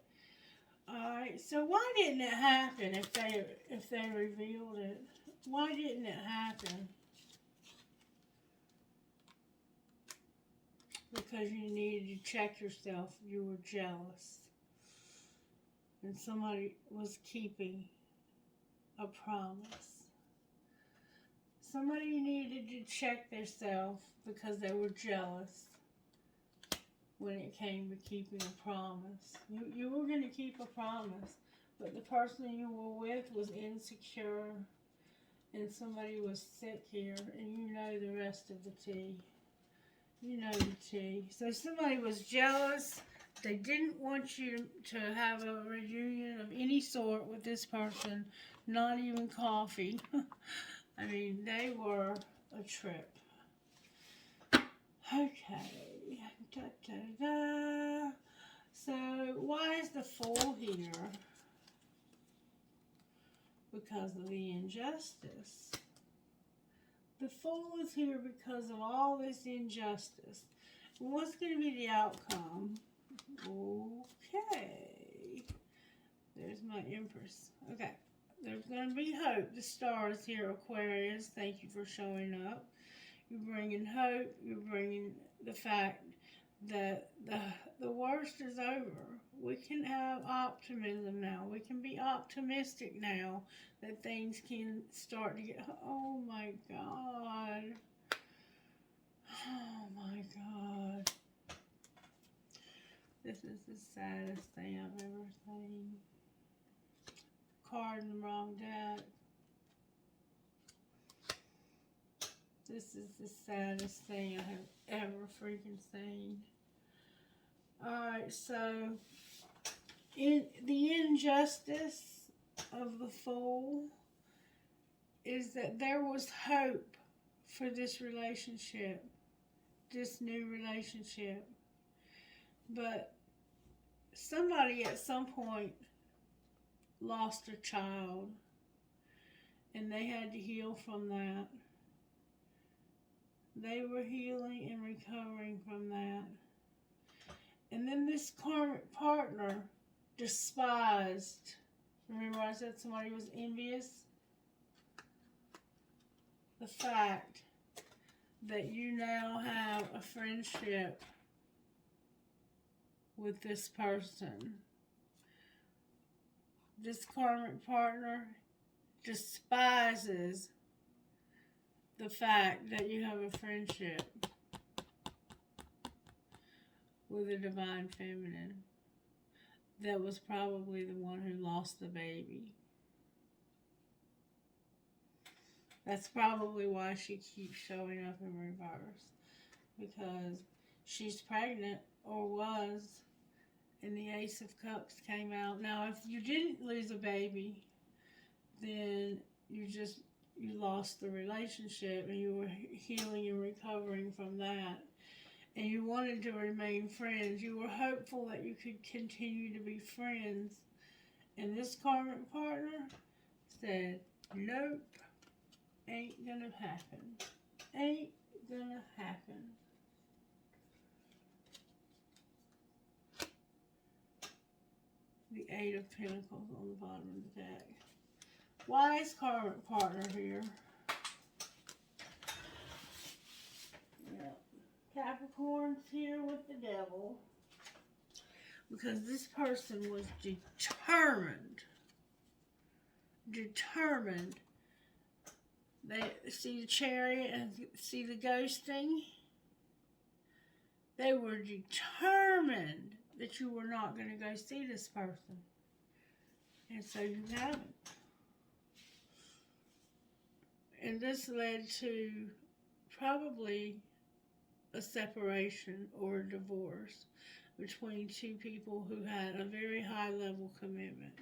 Alright, so why didn't it happen if they revealed it? Why didn't it happen? Because you needed to check yourself. You were jealous. And somebody was keeping a promise. Somebody needed to check themselves because they were jealous when it came to keeping a promise. You were going to keep a promise, but the person you were with was insecure, and somebody was sick here, and you know the rest of the tea. You know the tea. So somebody was jealous. They didn't want you to have a reunion of any sort with this person, not even coffee. I mean, they were a trip. Okay. Da, da, da. So, why is the Fool here? Because of the injustice. The Fool is here because of all this injustice. And what's going to be the outcome? Okay. There's my Empress. Okay. There's going to be hope. The stars here, Aquarius. Thank you for showing up. You're bringing hope. You're bringing the fact that the worst is over. We can have optimism now. We can be optimistic now that things can start to get. Oh my God. Oh my God. This is the saddest thing I've ever seen. Card in the wrong deck. This is the saddest thing I have ever freaking seen. Alright, so the injustice of the Fool is that there was hope for this relationship, this new relationship. But somebody at some point lost a child, and they had to heal from that. They were healing and recovering from that. And then this karmic partner despised. Remember I said somebody was envious? The fact that you now have a friendship with this person. This karmic partner despises the fact that you have a friendship with a divine feminine that was probably the one who lost the baby. That's probably why she keeps showing up in reverse, because she's pregnant, or was, and the Ace of Cups came out. Now, if you didn't lose a baby, then you lost the relationship, and you were healing and recovering from that. And you wanted to remain friends. You were hopeful that you could continue to be friends. And this karmic partner said, nope, ain't gonna happen. Ain't gonna happen. The Eight of Pentacles on the bottom of the deck. Why is karmic partner here? Capricorn's here with the Devil, because this person was determined. They see the Chariot and see the ghosting. They were determined that you were not going to go see this person, and so you haven't. And this led to probably a separation or a divorce between two people who had a very high level commitment.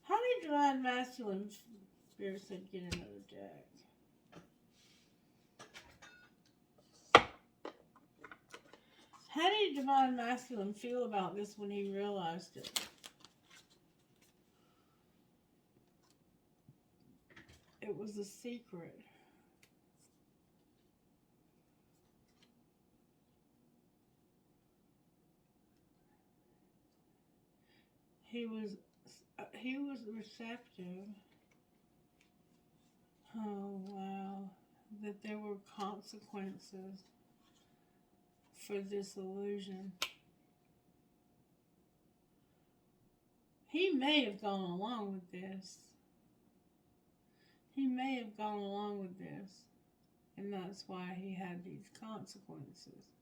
How did Divine Masculine Spirit said get another deck? How did Divine Masculine feel about this when he realized it? It was a secret. He was receptive. Oh, wow. That there were consequences for this illusion. He may have gone along with this. He may have gone along with this. And that's why he had these consequences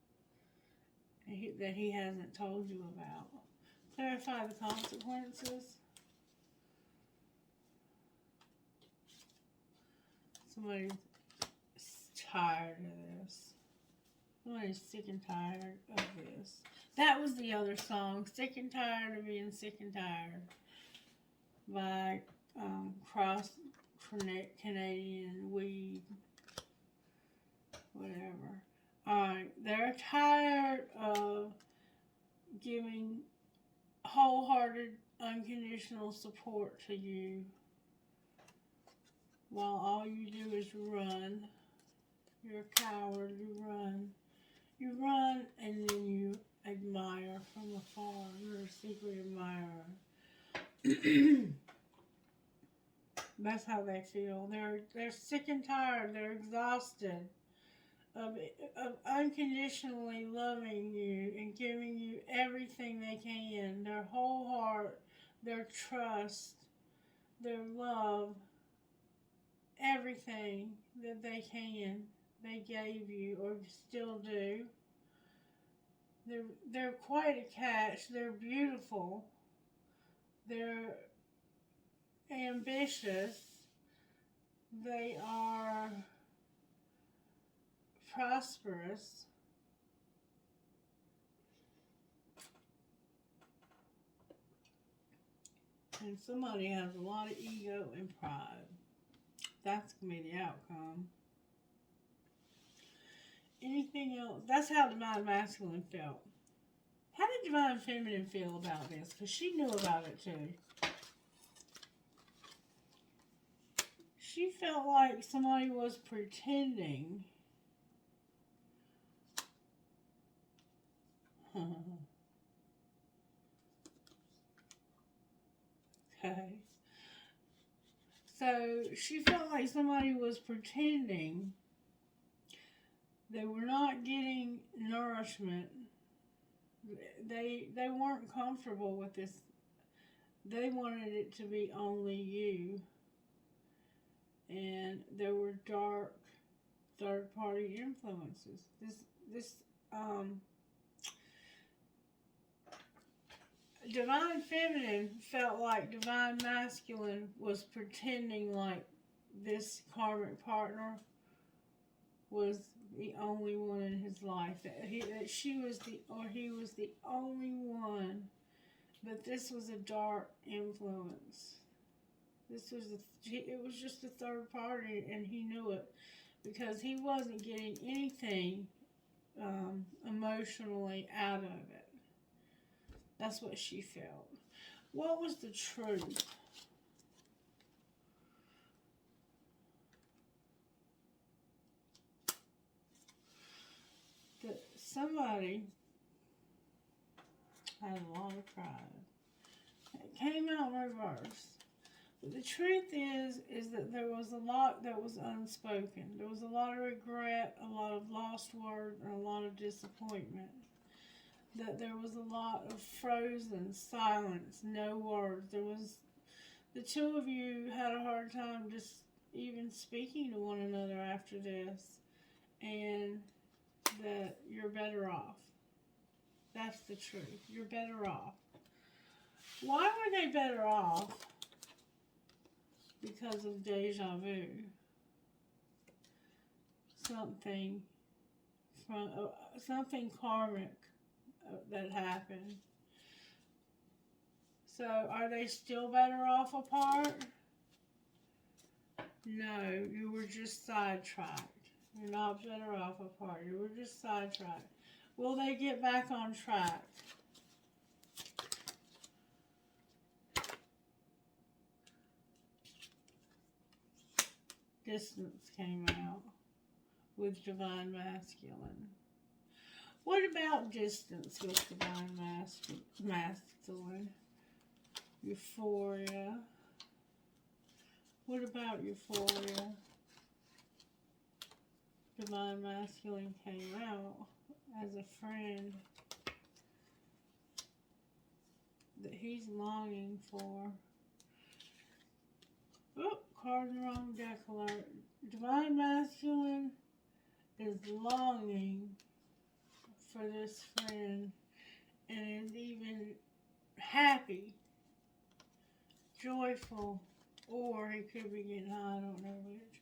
that he hasn't told you about. Clarify the consequences. Somebody's tired of this. Somebody's sick and tired of this. That was the other song, Sick and Tired of Being Sick and Tired, by Cross Canadian Weed, whatever. Alright, they're tired of giving wholehearted, unconditional support to you, while all you do is run. You're a coward, you run. You run and then you admire from afar. You're a secret admirer. That's how they feel. They're sick and tired. They're exhausted of unconditionally loving you and giving you everything they can, their whole heart, their trust, their love, everything that they can. They gave you or still do. They're quite a catch. They're beautiful. They're ambitious. They are prosperous. And somebody has a lot of ego and pride. That's going to be the outcome. Anything else? That's how Divine Masculine felt. How did Divine Feminine feel about this? Because she knew about it too. She felt like somebody was pretending. Okay. So she felt like somebody was pretending. They were not getting nourishment. They weren't comfortable with this. They wanted it to be only you. And there were dark third-party influences. This Divine Feminine felt like Divine Masculine was pretending like this karmic partner was the only one in his life. That he was the only one. But this was a dark influence. It was just a third party, and he knew it because he wasn't getting anything emotionally out of it. That's what she felt. What was the truth? That somebody had a lot of pride. It came out in reverse. But the truth is that there was a lot that was unspoken. There was a lot of regret, a lot of lost words, and a lot of disappointment. That there was a lot of frozen silence, no words. The two of you had a hard time just even speaking to one another after this, and that you're better off. That's the truth. You're better off. Why were they better off? Because of deja vu. Something karmic that happened. So, are they still better off apart? No, you were just sidetracked. You're not better off apart. You were just sidetracked. Will they get back on track? Distance came out with Divine Masculine. What about distance with Divine Masculine? Euphoria. What about euphoria? Divine Masculine came out as a friend that he's longing for. Oh, card in the wrong deck alert. Divine Masculine is longing for this friend and is even happy, joyful, or he could be getting high, I don't know which.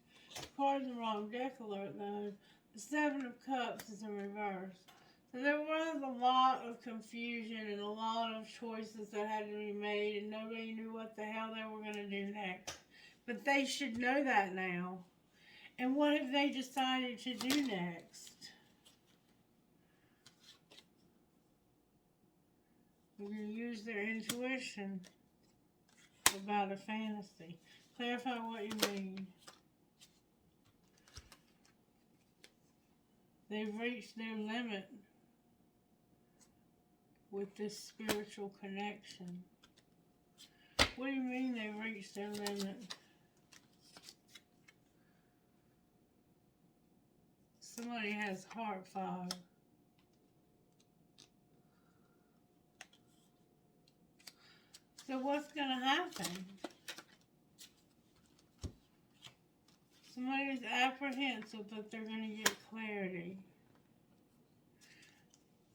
Card in the wrong deck alert though. The Seven of Cups is in reverse. So there was a lot of confusion and a lot of choices that had to be made, and nobody knew what the hell they were going to do next. But they should know that now. And what have they decided to do next? We're going to use their intuition about a fantasy. Clarify what you mean. They've reached their limit with this spiritual connection. What do you mean they've reached their limit? Somebody has heart fog. So what's going to happen? Somebody is apprehensive, but they're going to get clarity.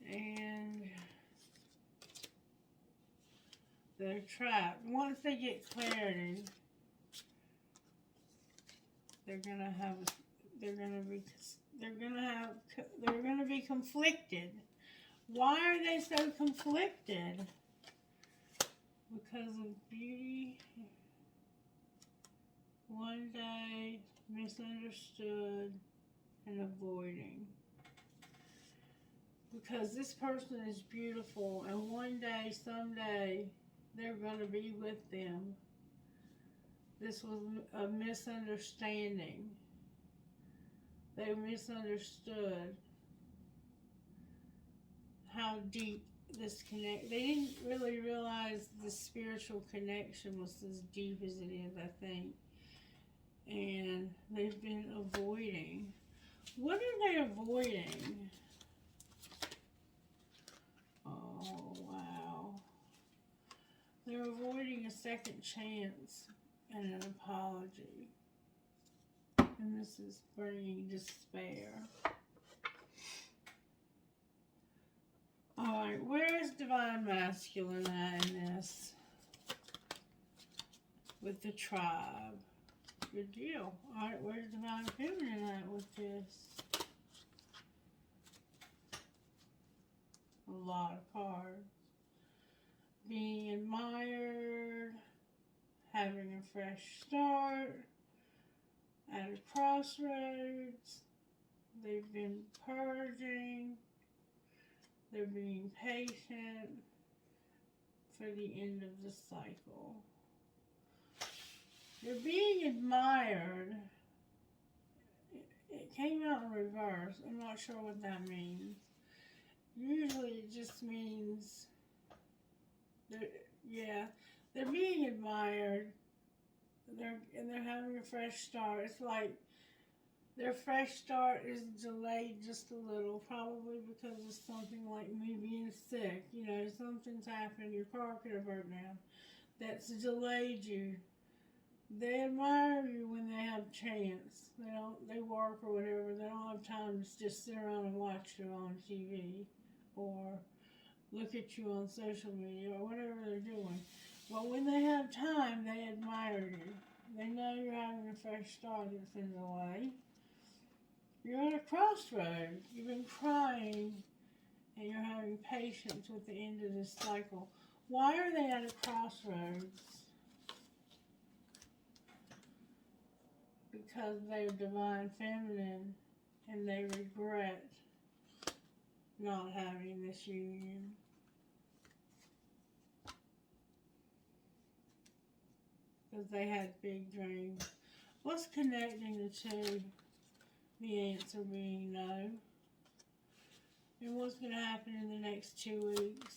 And they're trapped. Once they get clarity, they're going to be conflicted. Why are they so conflicted? Because of beauty. One day, misunderstood, and avoiding. Because this person is beautiful, and one day, someday, they're going to be with them. This was a misunderstanding. They misunderstood how deep this connect. They didn't really realize the spiritual connection was as deep as it is, I think. And they've been avoiding. What are they avoiding? Oh, wow. They're avoiding a second chance and an apology. And this is bringing despair. Alright, where is Divine Masculine at in this? With the tribe. Good deal. Alright, where's Divine Feminine at with this? A lot of cards. Being admired. Having a fresh start. At a crossroads. They've been purging. They're being patient for the end of the cycle. They're being admired. It came out in reverse. I'm not sure what that means. Usually it just means, they're being admired. They're having a fresh start. It's like their fresh start is delayed just a little, probably because of something like me being sick. You know, something's happened. Your car could have broken down. That's delayed you. They admire you when they have chance. They work or whatever. They don't have time to just sit around and watch you on TV or look at you on social media or whatever they're doing. But when they have time, they admire you. They know you're having a fresh start that's in the way. You're at a crossroads. You've been crying and you're having patience with the end of this cycle. Why are they at a crossroads? Because they're Divine Feminine and they regret not having this union. Because they had big dreams. What's connecting the two? The answer being no. And what's going to happen in the next 2 weeks?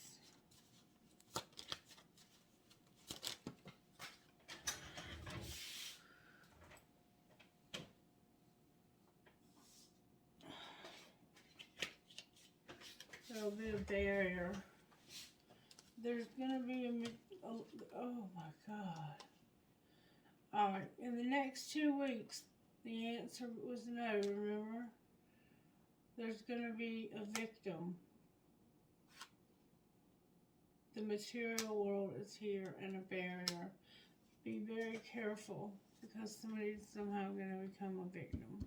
There'll be a barrier. There's going to be oh my God. Alright, in the next 2 weeks, the answer was no, remember? There's going to be a victim. The material world is here and a barrier. Be very careful because somebody's somehow going to become a victim.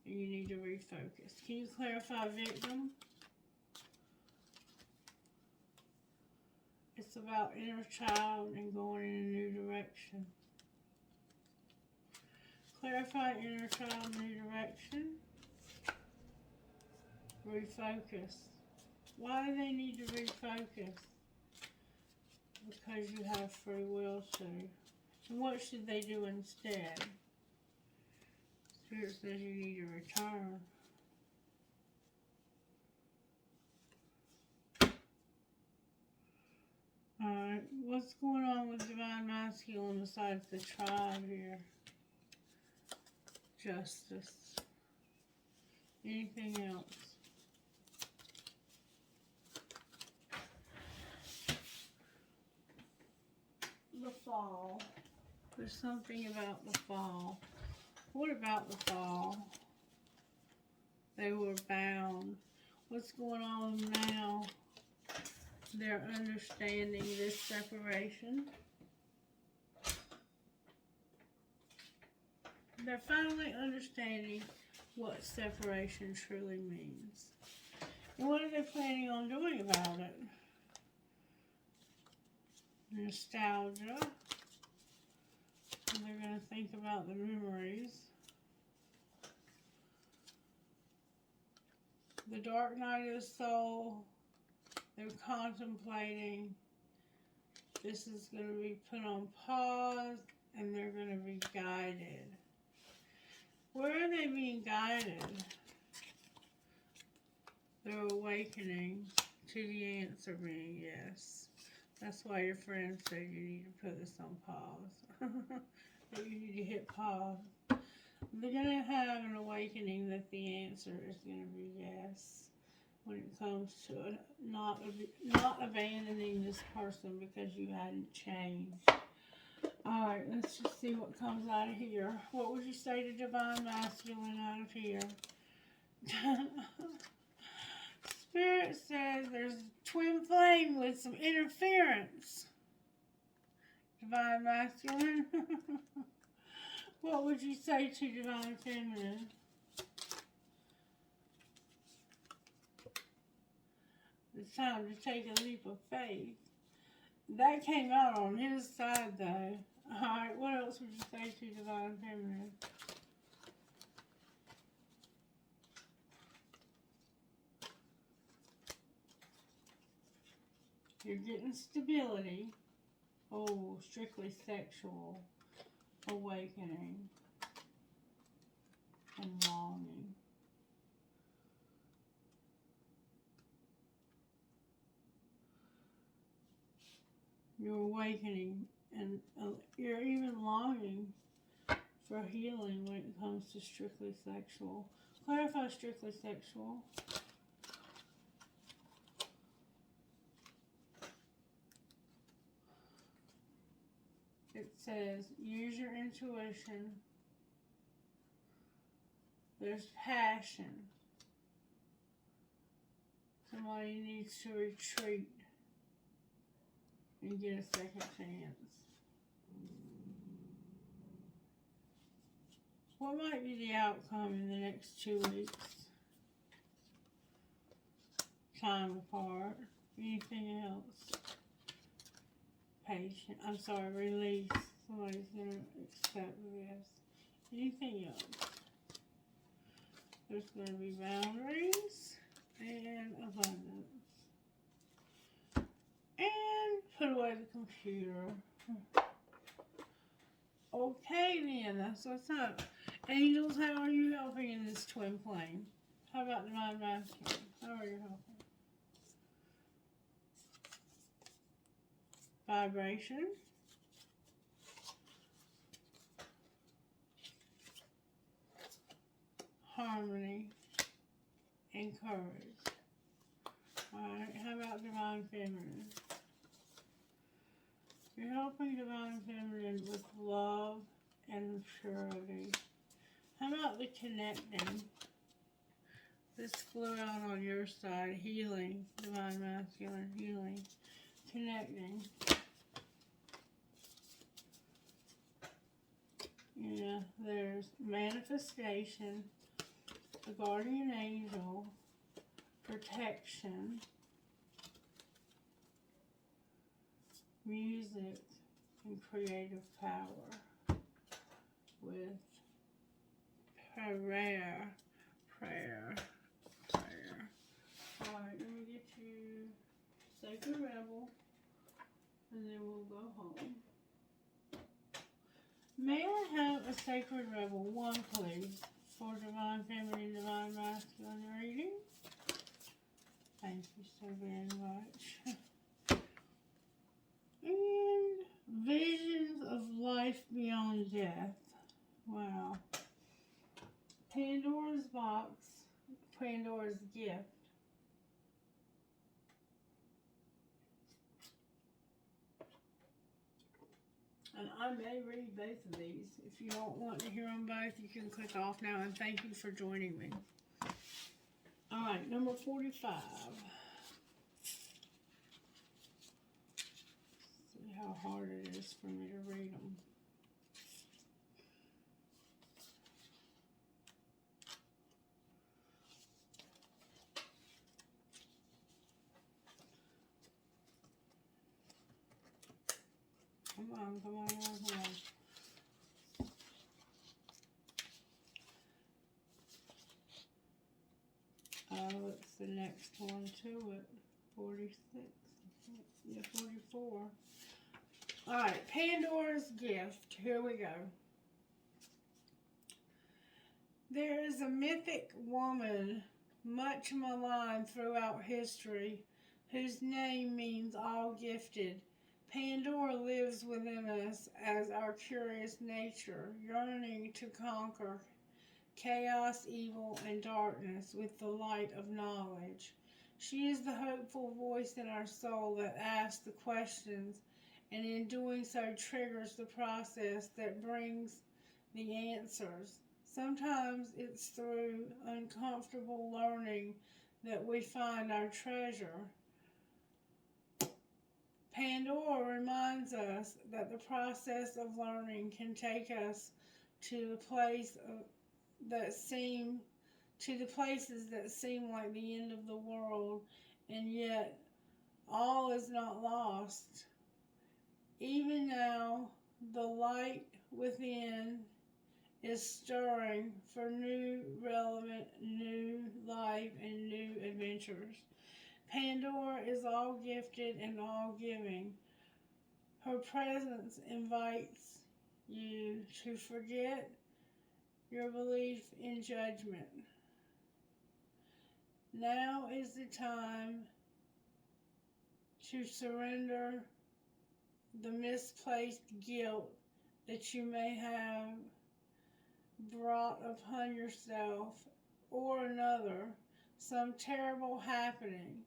And you need to refocus. Can you clarify victim? It's about inner child and going in a new direction. Clarify inner child, new direction. Refocus. Why do they need to refocus? Because you have free will to. And what should they do instead? Spirit says you need to return. Alright, what's going on with Divine Masculine besides the tribe here? Justice. Anything else? The fall. There's something about the fall. What about the fall? They were bound. What's going on now? They're understanding this separation. They're finally understanding what separation truly means. And what are they planning on doing about it? Nostalgia. And they're going to think about the memories. The dark night of the soul. They're contemplating. This is going to be put on pause, and they're going to be guided. Where are they being guided? They're awakening to the answer being yes. That's why your friend said you need to put this on pause. Or you need to hit pause. They're going to have an awakening that the answer is going to be yes. When it comes to not abandoning this person because you hadn't changed. Alright, let's just see what comes out of here. What would you say to Divine Masculine out of here? Spirit says there's a twin flame with some interference. Divine Masculine. What would you say to Divine Feminine? It's time to take a leap of faith. That came out on his side, though. Alright, what else would you say to Divine Feminine? You're getting stability. Oh, strictly sexual. Awakening. And longing. You're awakening, and you're even longing for healing when it comes to strictly sexual. Clarify strictly sexual. It says, use your intuition. There's passion. Somebody needs to retreat and get a second chance. What might be the outcome in the next 2 weeks? Time apart. Anything else? Patient. I'm sorry, release. Somebody's going to accept this. Anything else? There's going to be boundaries and abundance. And put away the computer. Okay then, that's what's up. Angels, how are you helping in this twin flame? How about Divine Masculine? How are you helping? Vibration. Harmony. And courage. Alright, how about Divine Feminine? You're helping Divine Feminine with love and purity. How about the connecting? This flew out on your side. Healing. Divine Masculine. Healing. Connecting. Yeah, there's manifestation. A guardian angel. Protection. Music and creative power with prayer. Alright, let me get you Sacred Rebel, and then we'll go home. May I have a Sacred Rebel, one please, for Divine Feminine, Divine Masculine reading? Thank you so very much. And visions of life beyond death. Wow. Pandora's box. Pandora's gift. And I may read both of these. If you don't want to hear them both, you can click off now, and thank you for joining me. All right, number 45. See how hard it is for me to read them. Come on, come on, come on, come on. It's the next one to it. 46. Yeah, 44. Alright, Pandora's gift. Here we go. There is a mythic woman, much maligned throughout history, whose name means all gifted. Pandora lives within us as our curious nature, yearning to conquer chaos, evil, and darkness with the light of knowledge. She is the hopeful voice in our soul that asks the questions, and in doing so triggers the process that brings the answers. Sometimes it's through uncomfortable learning that we find our treasure. Pandora reminds us that the process of learning can take us to the places that seem like the end of the world, and yet all is not lost. Even now, the light within is stirring for new relevant, new life, and new adventures. Pandora is all gifted and all giving. Her presence invites you to forget your belief in judgment. Now is the time to surrender the misplaced guilt that you may have brought upon yourself or another, some terrible happening.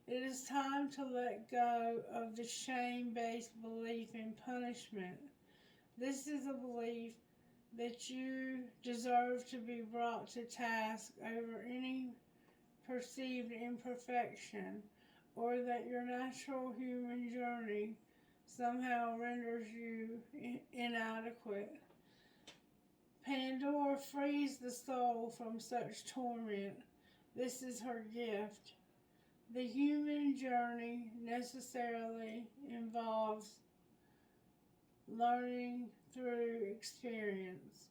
It is time to let go of the shame-based belief in punishment. This is a belief that you deserve to be brought to task over any perceived imperfection, or that your natural human journey somehow renders you inadequate. Pandora frees the soul from such torment. This is her gift. The human journey necessarily involves learning through experience.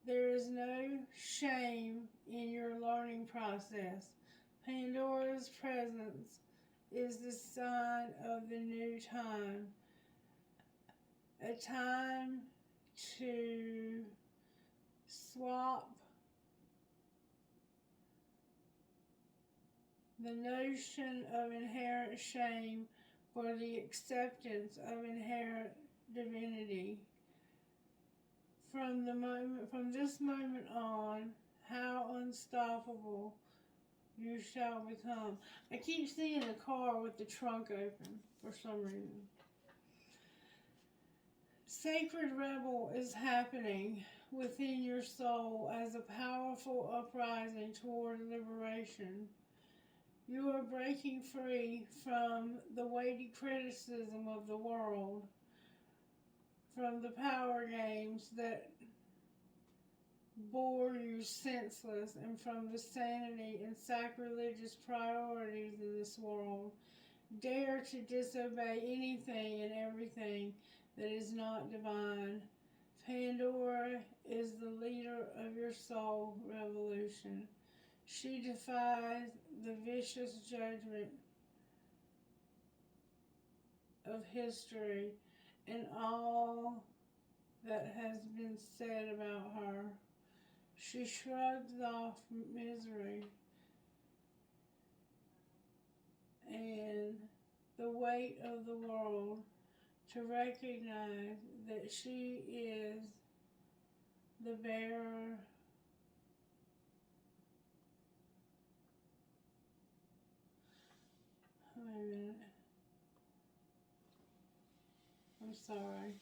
There is no shame in your learning process. Pandora's presence is the sign of the new time, a time to swap the notion of inherent shame for the acceptance of inherent divinity. From this moment on, how unstoppable you shall become. I keep seeing a car with the trunk open for some reason. Sacred rebel is happening within your soul as a powerful uprising toward liberation. You are breaking free from the weighty criticism of the world, from the power games that bore you senseless, and from the sanity and sacrilegious priorities of this world. Dare to disobey anything and everything that is not divine. Pandora is the leader of your soul revolution. She defies the vicious judgment of history and all that has been said about her. She shrugs off misery and the weight of the world to recognize that she is the bearer sorry.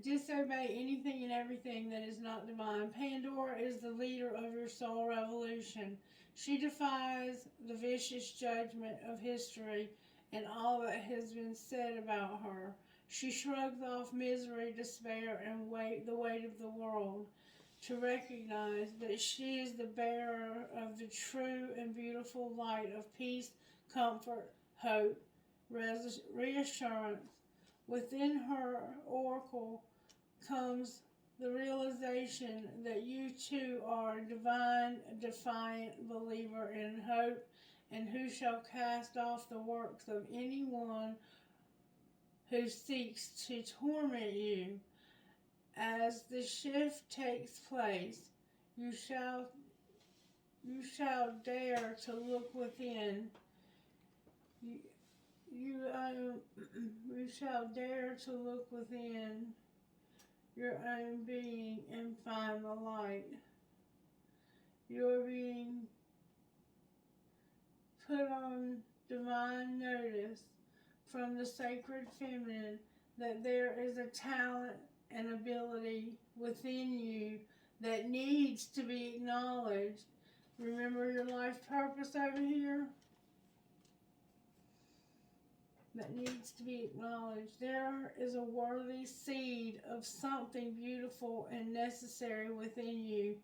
Disobey anything and everything that is not divine. Pandora is the leader of your soul revolution. She defies the vicious judgment of history and all that has been said about her. She shrugs off misery, despair, and the weight of the world to recognize that she is the bearer of the true and beautiful light of peace, comfort, hope, reassurance. Within her oracle comes the realization that you too are a divine, defiant believer in hope, and who shall cast off the works of anyone who seeks to torment you. As the shift takes place, you shall dare to look within. You shall dare to look within your own being and find the light. You are being put on divine notice from the sacred feminine that there is a talent and ability within you that needs to be acknowledged. Remember your life purpose over here? That needs to be acknowledged. There is a worthy seed of something beautiful and necessary within you.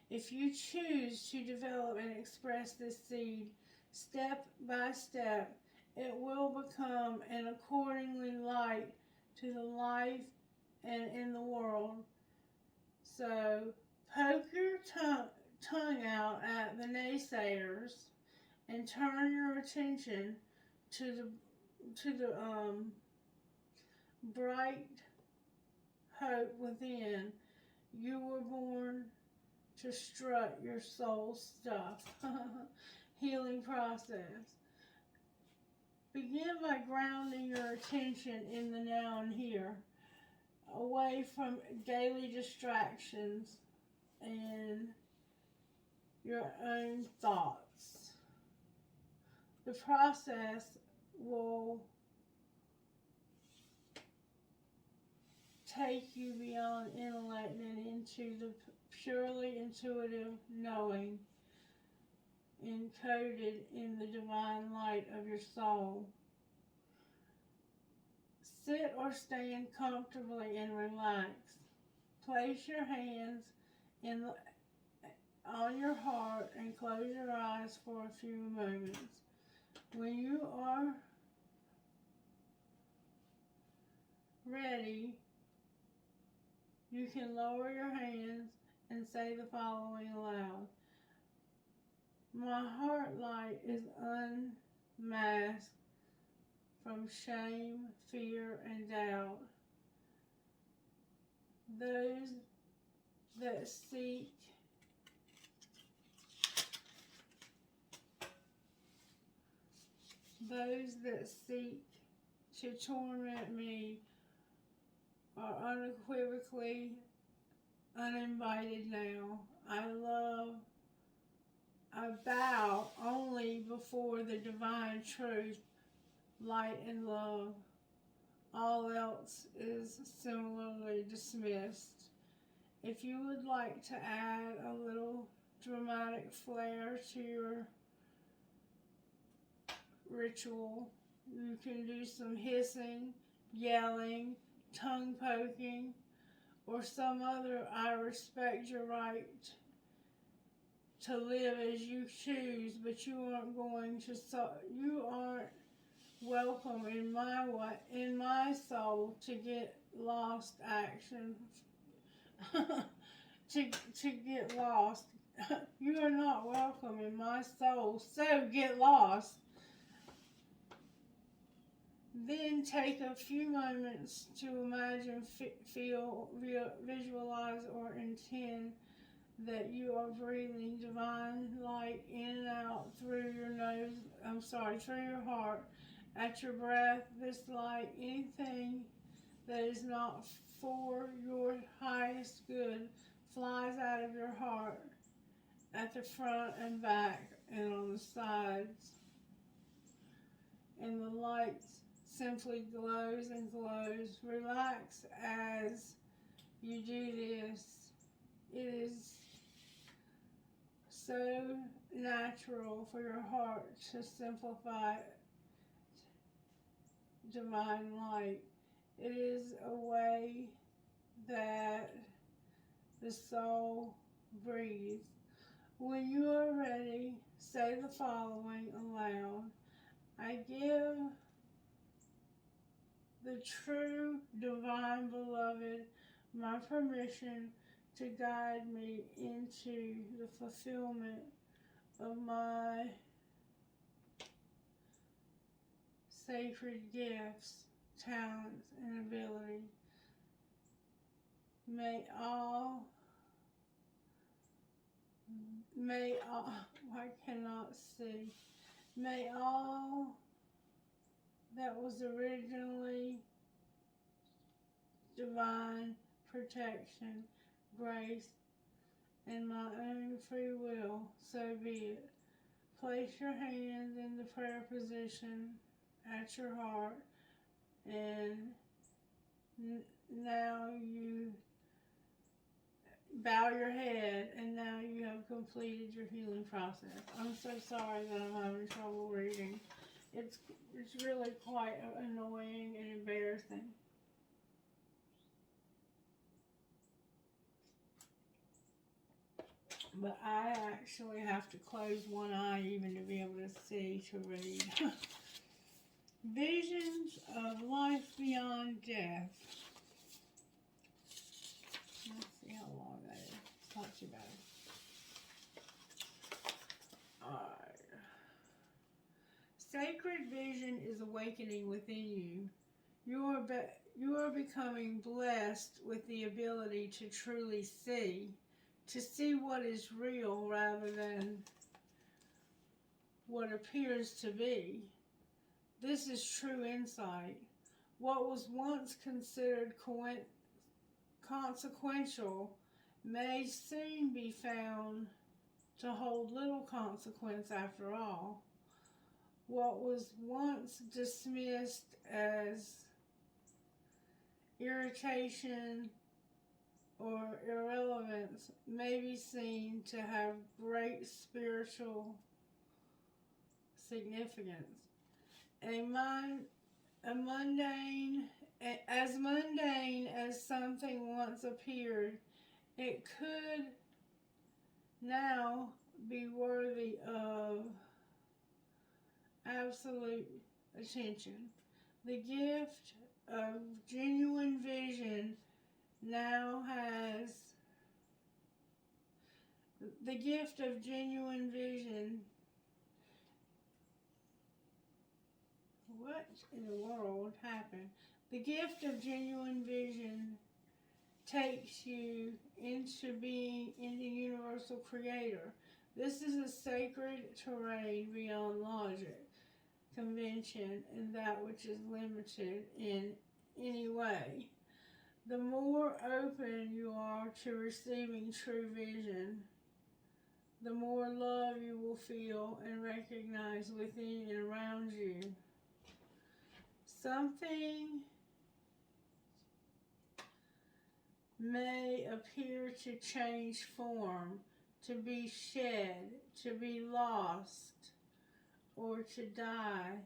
If you choose to develop and express this seed step by step, it will become an accordingly light to the life and in the world. So poke your tongue out at the naysayers and turn your attention to the bright hope within. You were born to strut your soul stuff. Healing process. Begin by grounding your attention in the now and here, away from daily distractions and your own thoughts. The process will take you beyond intellect and into the purely intuitive knowing encoded in the divine light of your soul. Sit or stand comfortably and relax. Place your hands on your heart and close your eyes for a few moments. When you are ready, you can lower your hands and say the following aloud. My heart light is unmasked from shame, fear, and doubt. Those that seek to torment me are unequivocally uninvited now. I bow only before the divine truth, light, and love. All else is similarly dismissed. If you would like to add a little dramatic flair to your ritual, you can do some hissing, yelling, tongue poking, or some other I respect your right to live as you choose, but you aren't welcome in my soul to get lost action. to get lost. You are not welcome in my soul, so get lost. Then take a few moments to imagine, feel, visualize, or intend that you are breathing divine light in and out through your heart. At your breath, this light, anything that is not for your highest good, flies out of your heart at the front and back and on the sides. and the light simply glows and glows. Relax as you do this. It is so natural for your heart to simplify divine light. It is a way that the soul breathes. When you are ready, say the following aloud. I give the true divine beloved my permission to guide me into the fulfillment of my sacred gifts, talents, and ability. I cannot see. May all that was originally divine protection, grace, and my own free will, so be it. Place your hands in the prayer position at your heart, and now you bow your head, and now you have completed your healing process. I'm so sorry that I'm having trouble reading. It's really quite annoying and embarrassing. But I actually have to close one eye even to be able to see to read. Visions of life beyond death. Let's see how long that is. It's not too bad. Alright. Sacred vision is awakening within you. You are becoming blessed with the ability to truly see. To see what is real rather than what appears to be. This is true insight. What was once considered consequential may soon be found to hold little consequence after all. What was once dismissed as irritation or irrelevance may be seen to have great spiritual significance. As mundane as something once appeared, it could now be worthy of absolute attention. The gift of genuine vision what in the world happened? The gift of genuine vision takes you into being in the universal creator. This is a sacred terrain beyond logic, convention, and that which is limited in any way. The more open you are to receiving true vision, the more love you will feel and recognize within and around you. Something may appear to change form, to be shed, to be lost, or to die.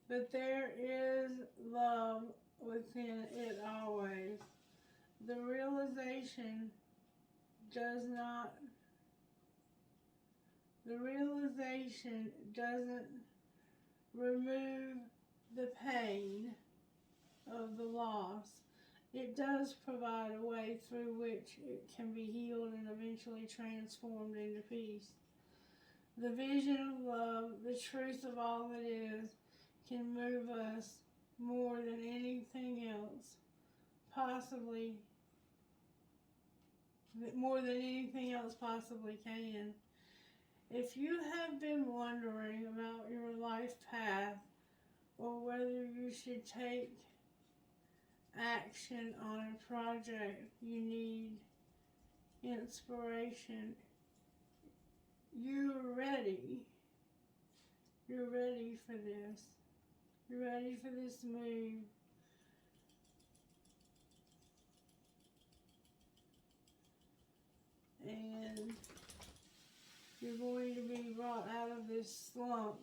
But there is love within it always. The realization doesn't remove the pain of the loss. It does provide a way through which it can be healed and eventually transformed into peace. The vision of love, the truth of all that is, can move us more than anything else possibly can. If you have been wondering about your life path or whether you should take action on a project, you need inspiration. You're ready ready for this. You're ready for this move. And you're going to be brought out of this slump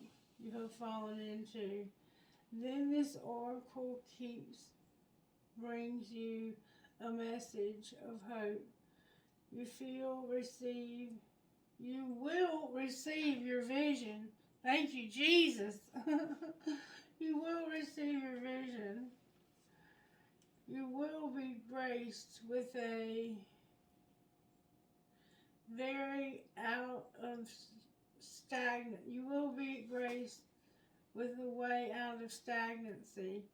you have fallen into. Then this oracle brings you a message of hope. You will receive your vision. Thank you, Jesus. You will receive your vision. You will be graced with a very out of stagnant. You will be graced with a way out of stagnancy.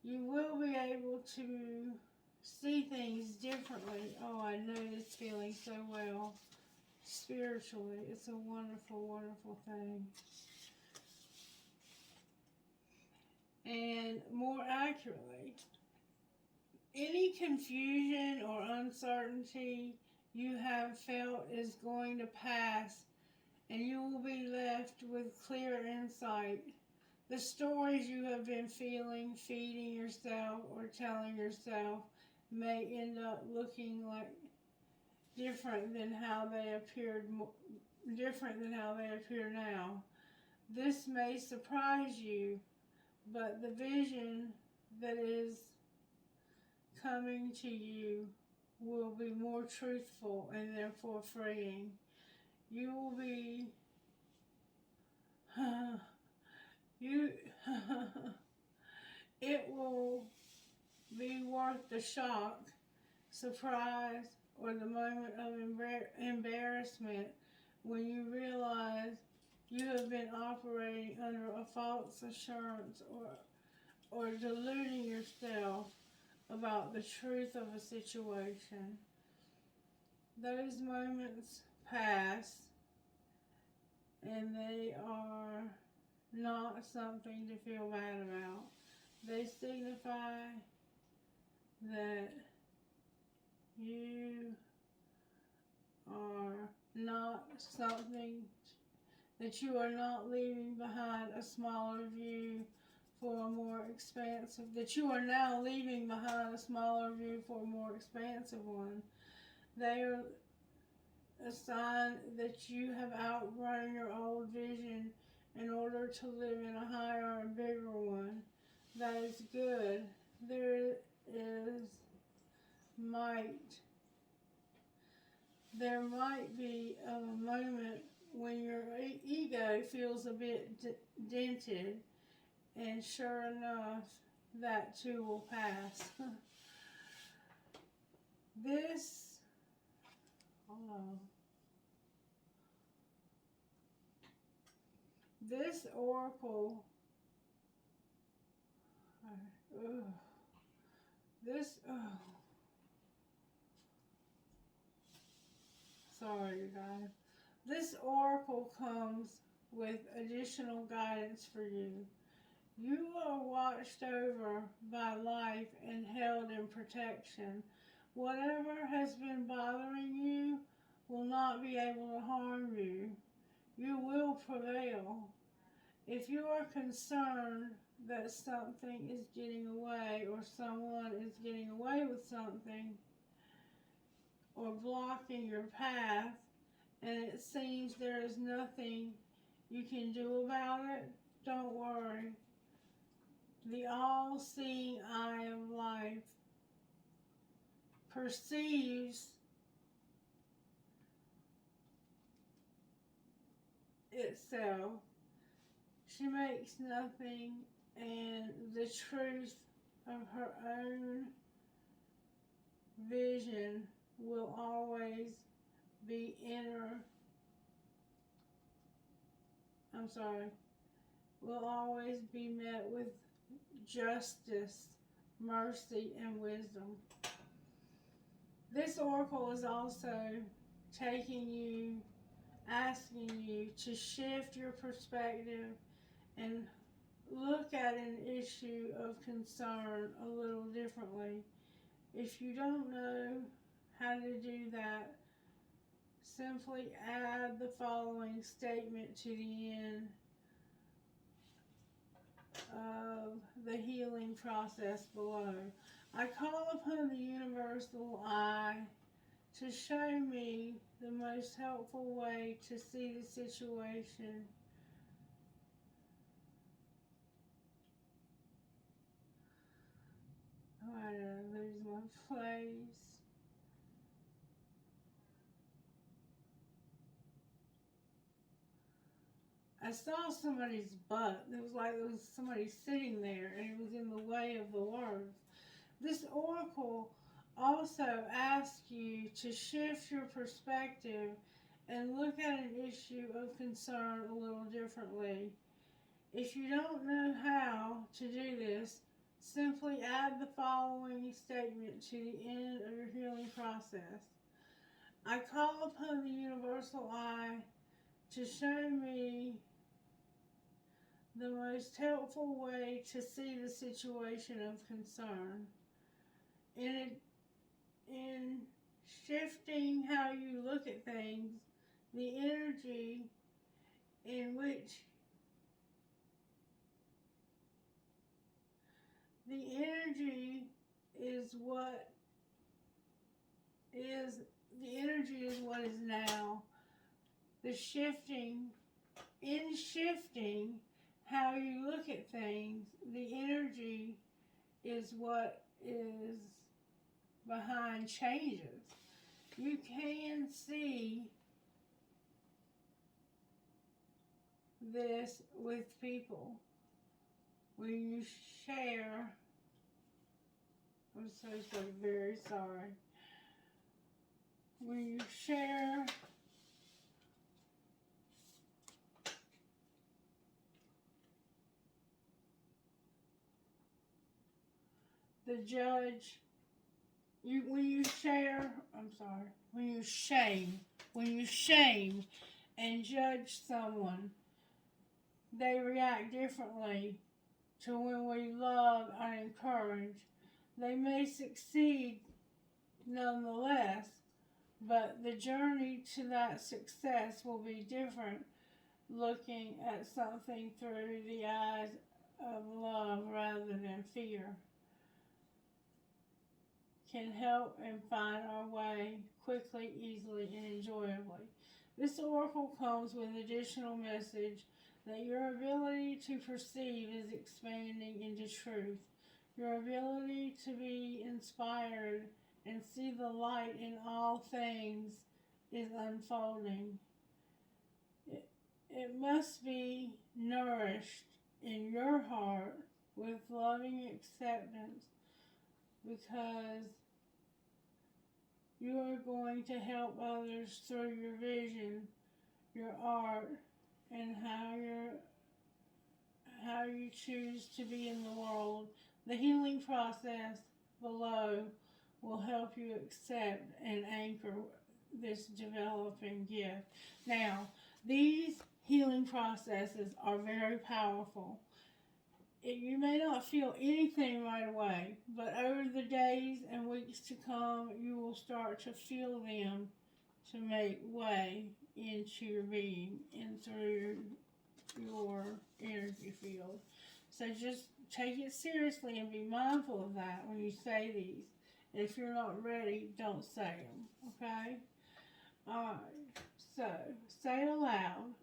You will be able to see things differently. Oh, I know this feeling so well. Spiritually, it's a wonderful, wonderful thing. And more accurately, any confusion or uncertainty you have felt is going to pass, and you will be left with clear insight. The stories you have been feeding yourself, or telling yourself may end up looking like different than how they appear now. This may surprise you, but the vision that is coming to you will be more truthful and therefore freeing. You will be it will be worth the shock, surprise, or the moment of embarrassment when you realize you have been operating under a false assurance or deluding yourself about the truth of a situation. Those moments pass, and they are not something to feel bad about. They signify that you are not that you are not leaving behind a smaller view for a more expansive, that you are now leaving behind a smaller view for a more expansive one. They are a sign that you have outgrown your old vision in order to live in a higher and bigger one. That is good. There might be a moment when your ego feels a bit dented, and sure enough, that too will pass. This oracle, sorry you guys. This oracle comes with additional guidance for you. You are watched over by life and held in protection. Whatever has been bothering you will not be able to harm you. You will prevail. If you are concerned that something is getting away, or someone is getting away with something, or blocking your path, and it seems there is nothing you can do about it, don't worry. The all-seeing eye of life perceives itself. She makes nothing, and the truth of her own vision will always be will always be met with justice, mercy, and wisdom. This oracle is also asking you to shift your perspective and look at an issue of concern a little differently. If you don't know how to do that, simply add the following statement to the end of the healing process below. I call upon the universal I to show me the most helpful way to see the situation. Oh, I don't lose my place. I saw somebody's butt. It was like there was somebody sitting there and it was in the way of the words. This oracle also asks you to shift your perspective and look at an issue of concern a little differently. If you don't know how to do this, simply add the following statement to the end of your healing process. I call upon the universal I to show me the most helpful way to see the situation of concern. In shifting how you look at things, the energy in which the energy is what is the energy is what is now. The shifting in shifting how you look at things, the energy is what is behind changes. You can see this with people. When you share, I'm so very sorry. When you share the judge, when you shame and judge someone, they react differently to when we love and encourage. They may succeed nonetheless, but the journey to that success will be different looking at something through the eyes of love rather than fear. Can help and find our way quickly, easily, and enjoyably. This oracle comes with additional message that your ability to perceive is expanding into truth. Your ability to be inspired and see the light in all things is unfolding. It must be nourished in your heart with loving acceptance, because you are going to help others through your vision, your art, and how you choose to be in the world. The healing process below will help you accept and anchor this developing gift. Now, these healing processes are very powerful. You may not feel anything right away, but over the days and weeks to come, you will start to feel them to make way into your being and through your energy field. So just take it seriously and be mindful of that when you say these. If you're not ready, don't say them, okay? Alright, so say it aloud.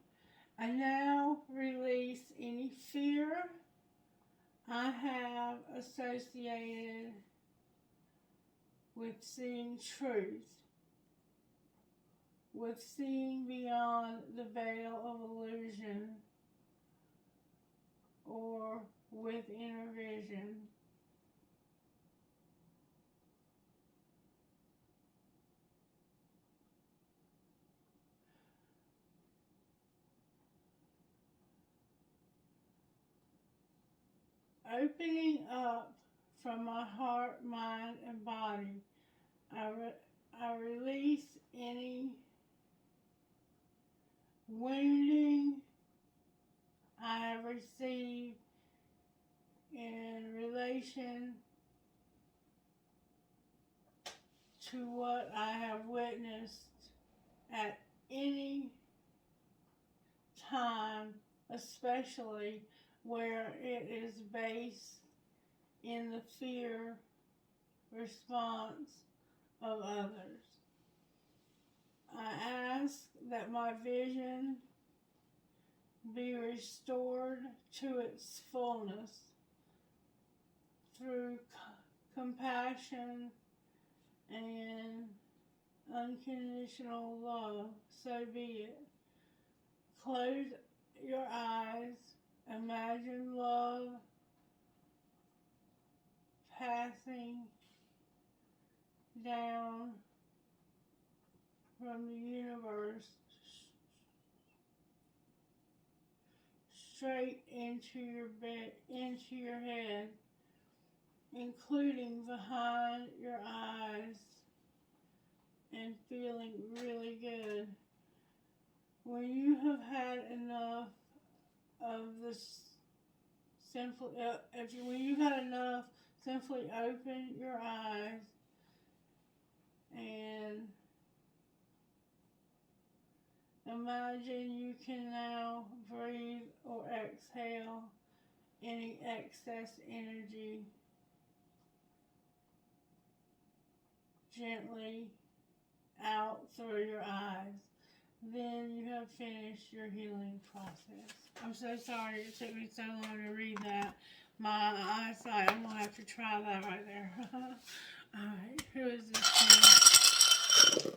I now release any fear I have associated with seeing truth, with seeing beyond the veil of illusion, or with inner vision. Opening up from my heart, mind, and body, I release any wounding I have received in relation to what I have witnessed at any time, especially where it is based in the fear response of others. I ask that my vision be restored to its fullness through compassion and unconditional love. So be it. Close your eyes. Imagine love passing down from the universe straight into your head, including behind your eyes, and feeling really good. When you have had enough of this, when you've had enough, simply open your eyes and imagine you can now breathe or exhale any excess energy gently out through your eyes. Then you have finished your healing process. I'm so sorry it took me so long to read that. My eyesight, I'm going to have to try that right there. Alright, who is this one?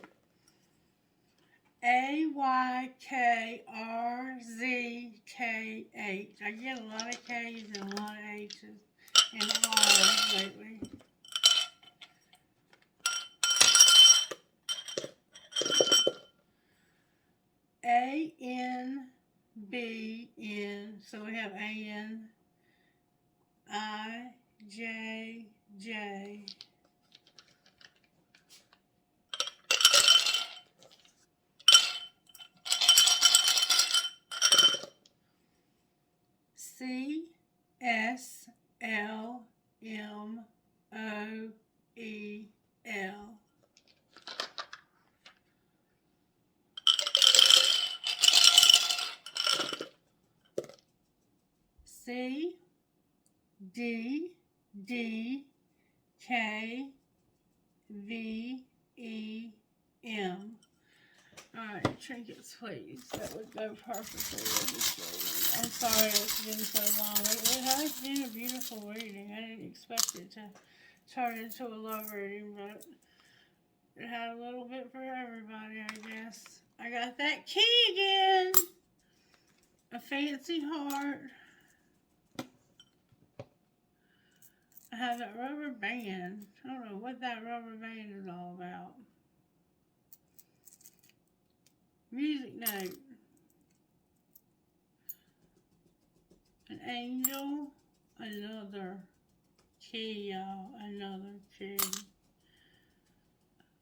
AYKRZKH. I get a lot of K's and a lot of H's and R's lately. ANBN. So we have ANIJJ. CSLMOEL. CDDKVEM. Alright, trinkets, please. That would go perfectly with this reading. I'm sorry it's been so long. It has been a beautiful reading. I didn't expect it to turn into a love reading, but it had a little bit for everybody, I guess. I got that key again. A fancy heart. I have that rubber band. I don't know what that rubber band is all about. Music note. An angel. Another key, y'all. Another key.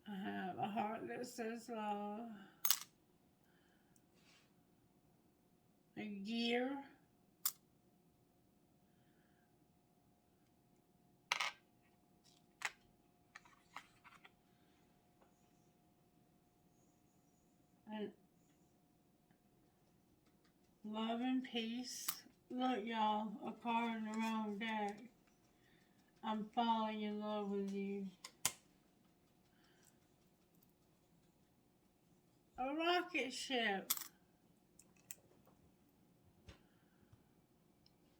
I have a heart that says love. A gear. And love and peace. Look, y'all, a card in the wrong deck. I'm falling in love with you. A rocket ship.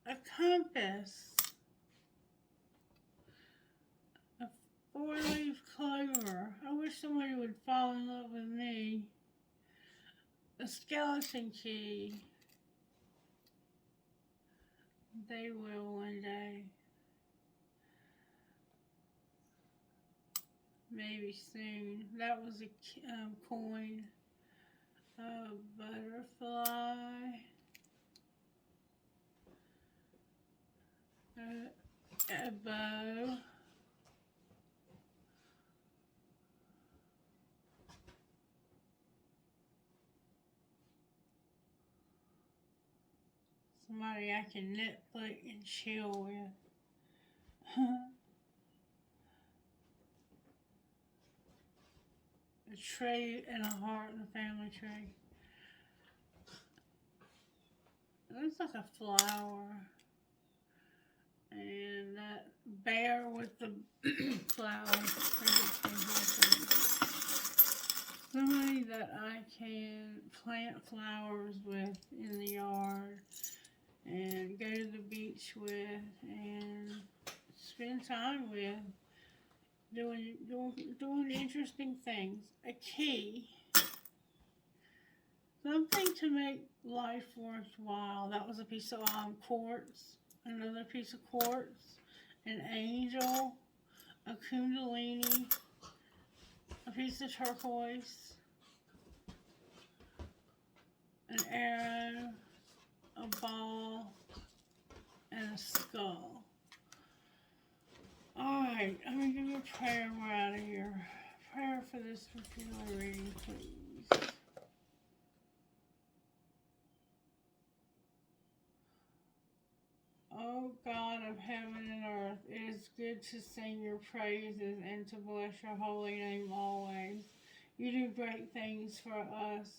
A compass. A four-leaf clover. I wish somebody would fall in love with me. A skeleton key. They will one day. Maybe soon. That was a coin. A butterfly. A bow. Somebody I can Netflix and chill with. A tree and a heart and a family tree. looks like a flower. And that bear with the flowers. Somebody that I can plant flowers with in the yard and go to the beach with and spend time with, doing interesting things. A key. Something to make life worthwhile. That was a piece of quartz. Another piece of quartz. An angel. A kundalini. A piece of turquoise. An arrow. A ball. And a skull. Alright, I'm going to give you a prayer and we're out of here. Prayer for this particular reading, please. Oh God of heaven and earth, it is good to sing your praises and to bless your holy name always. You do great things for us.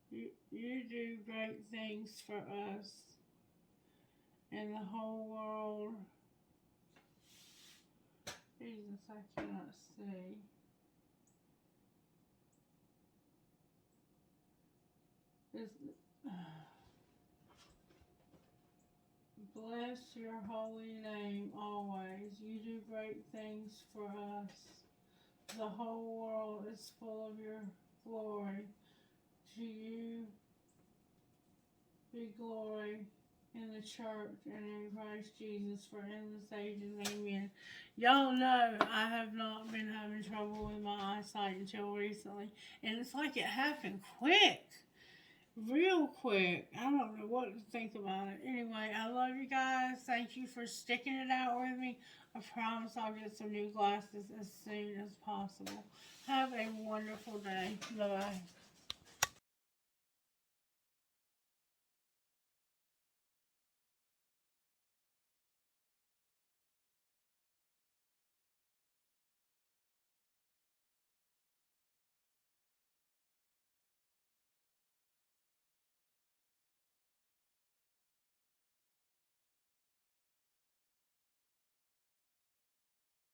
You do great things for us and the whole world. Jesus, I cannot see. Bless your holy name always. You do great things for us. The whole world is full of your glory. To you be glory in the church and in Christ Jesus for endless ages. Amen. Y'all know I have not been having trouble with my eyesight until recently. And it's like it happened quick. Real quick. I don't know what to think about it. Anyway, I love you guys. Thank you for sticking it out with me. I promise I'll get some new glasses as soon as possible. Have a wonderful day. Bye-bye.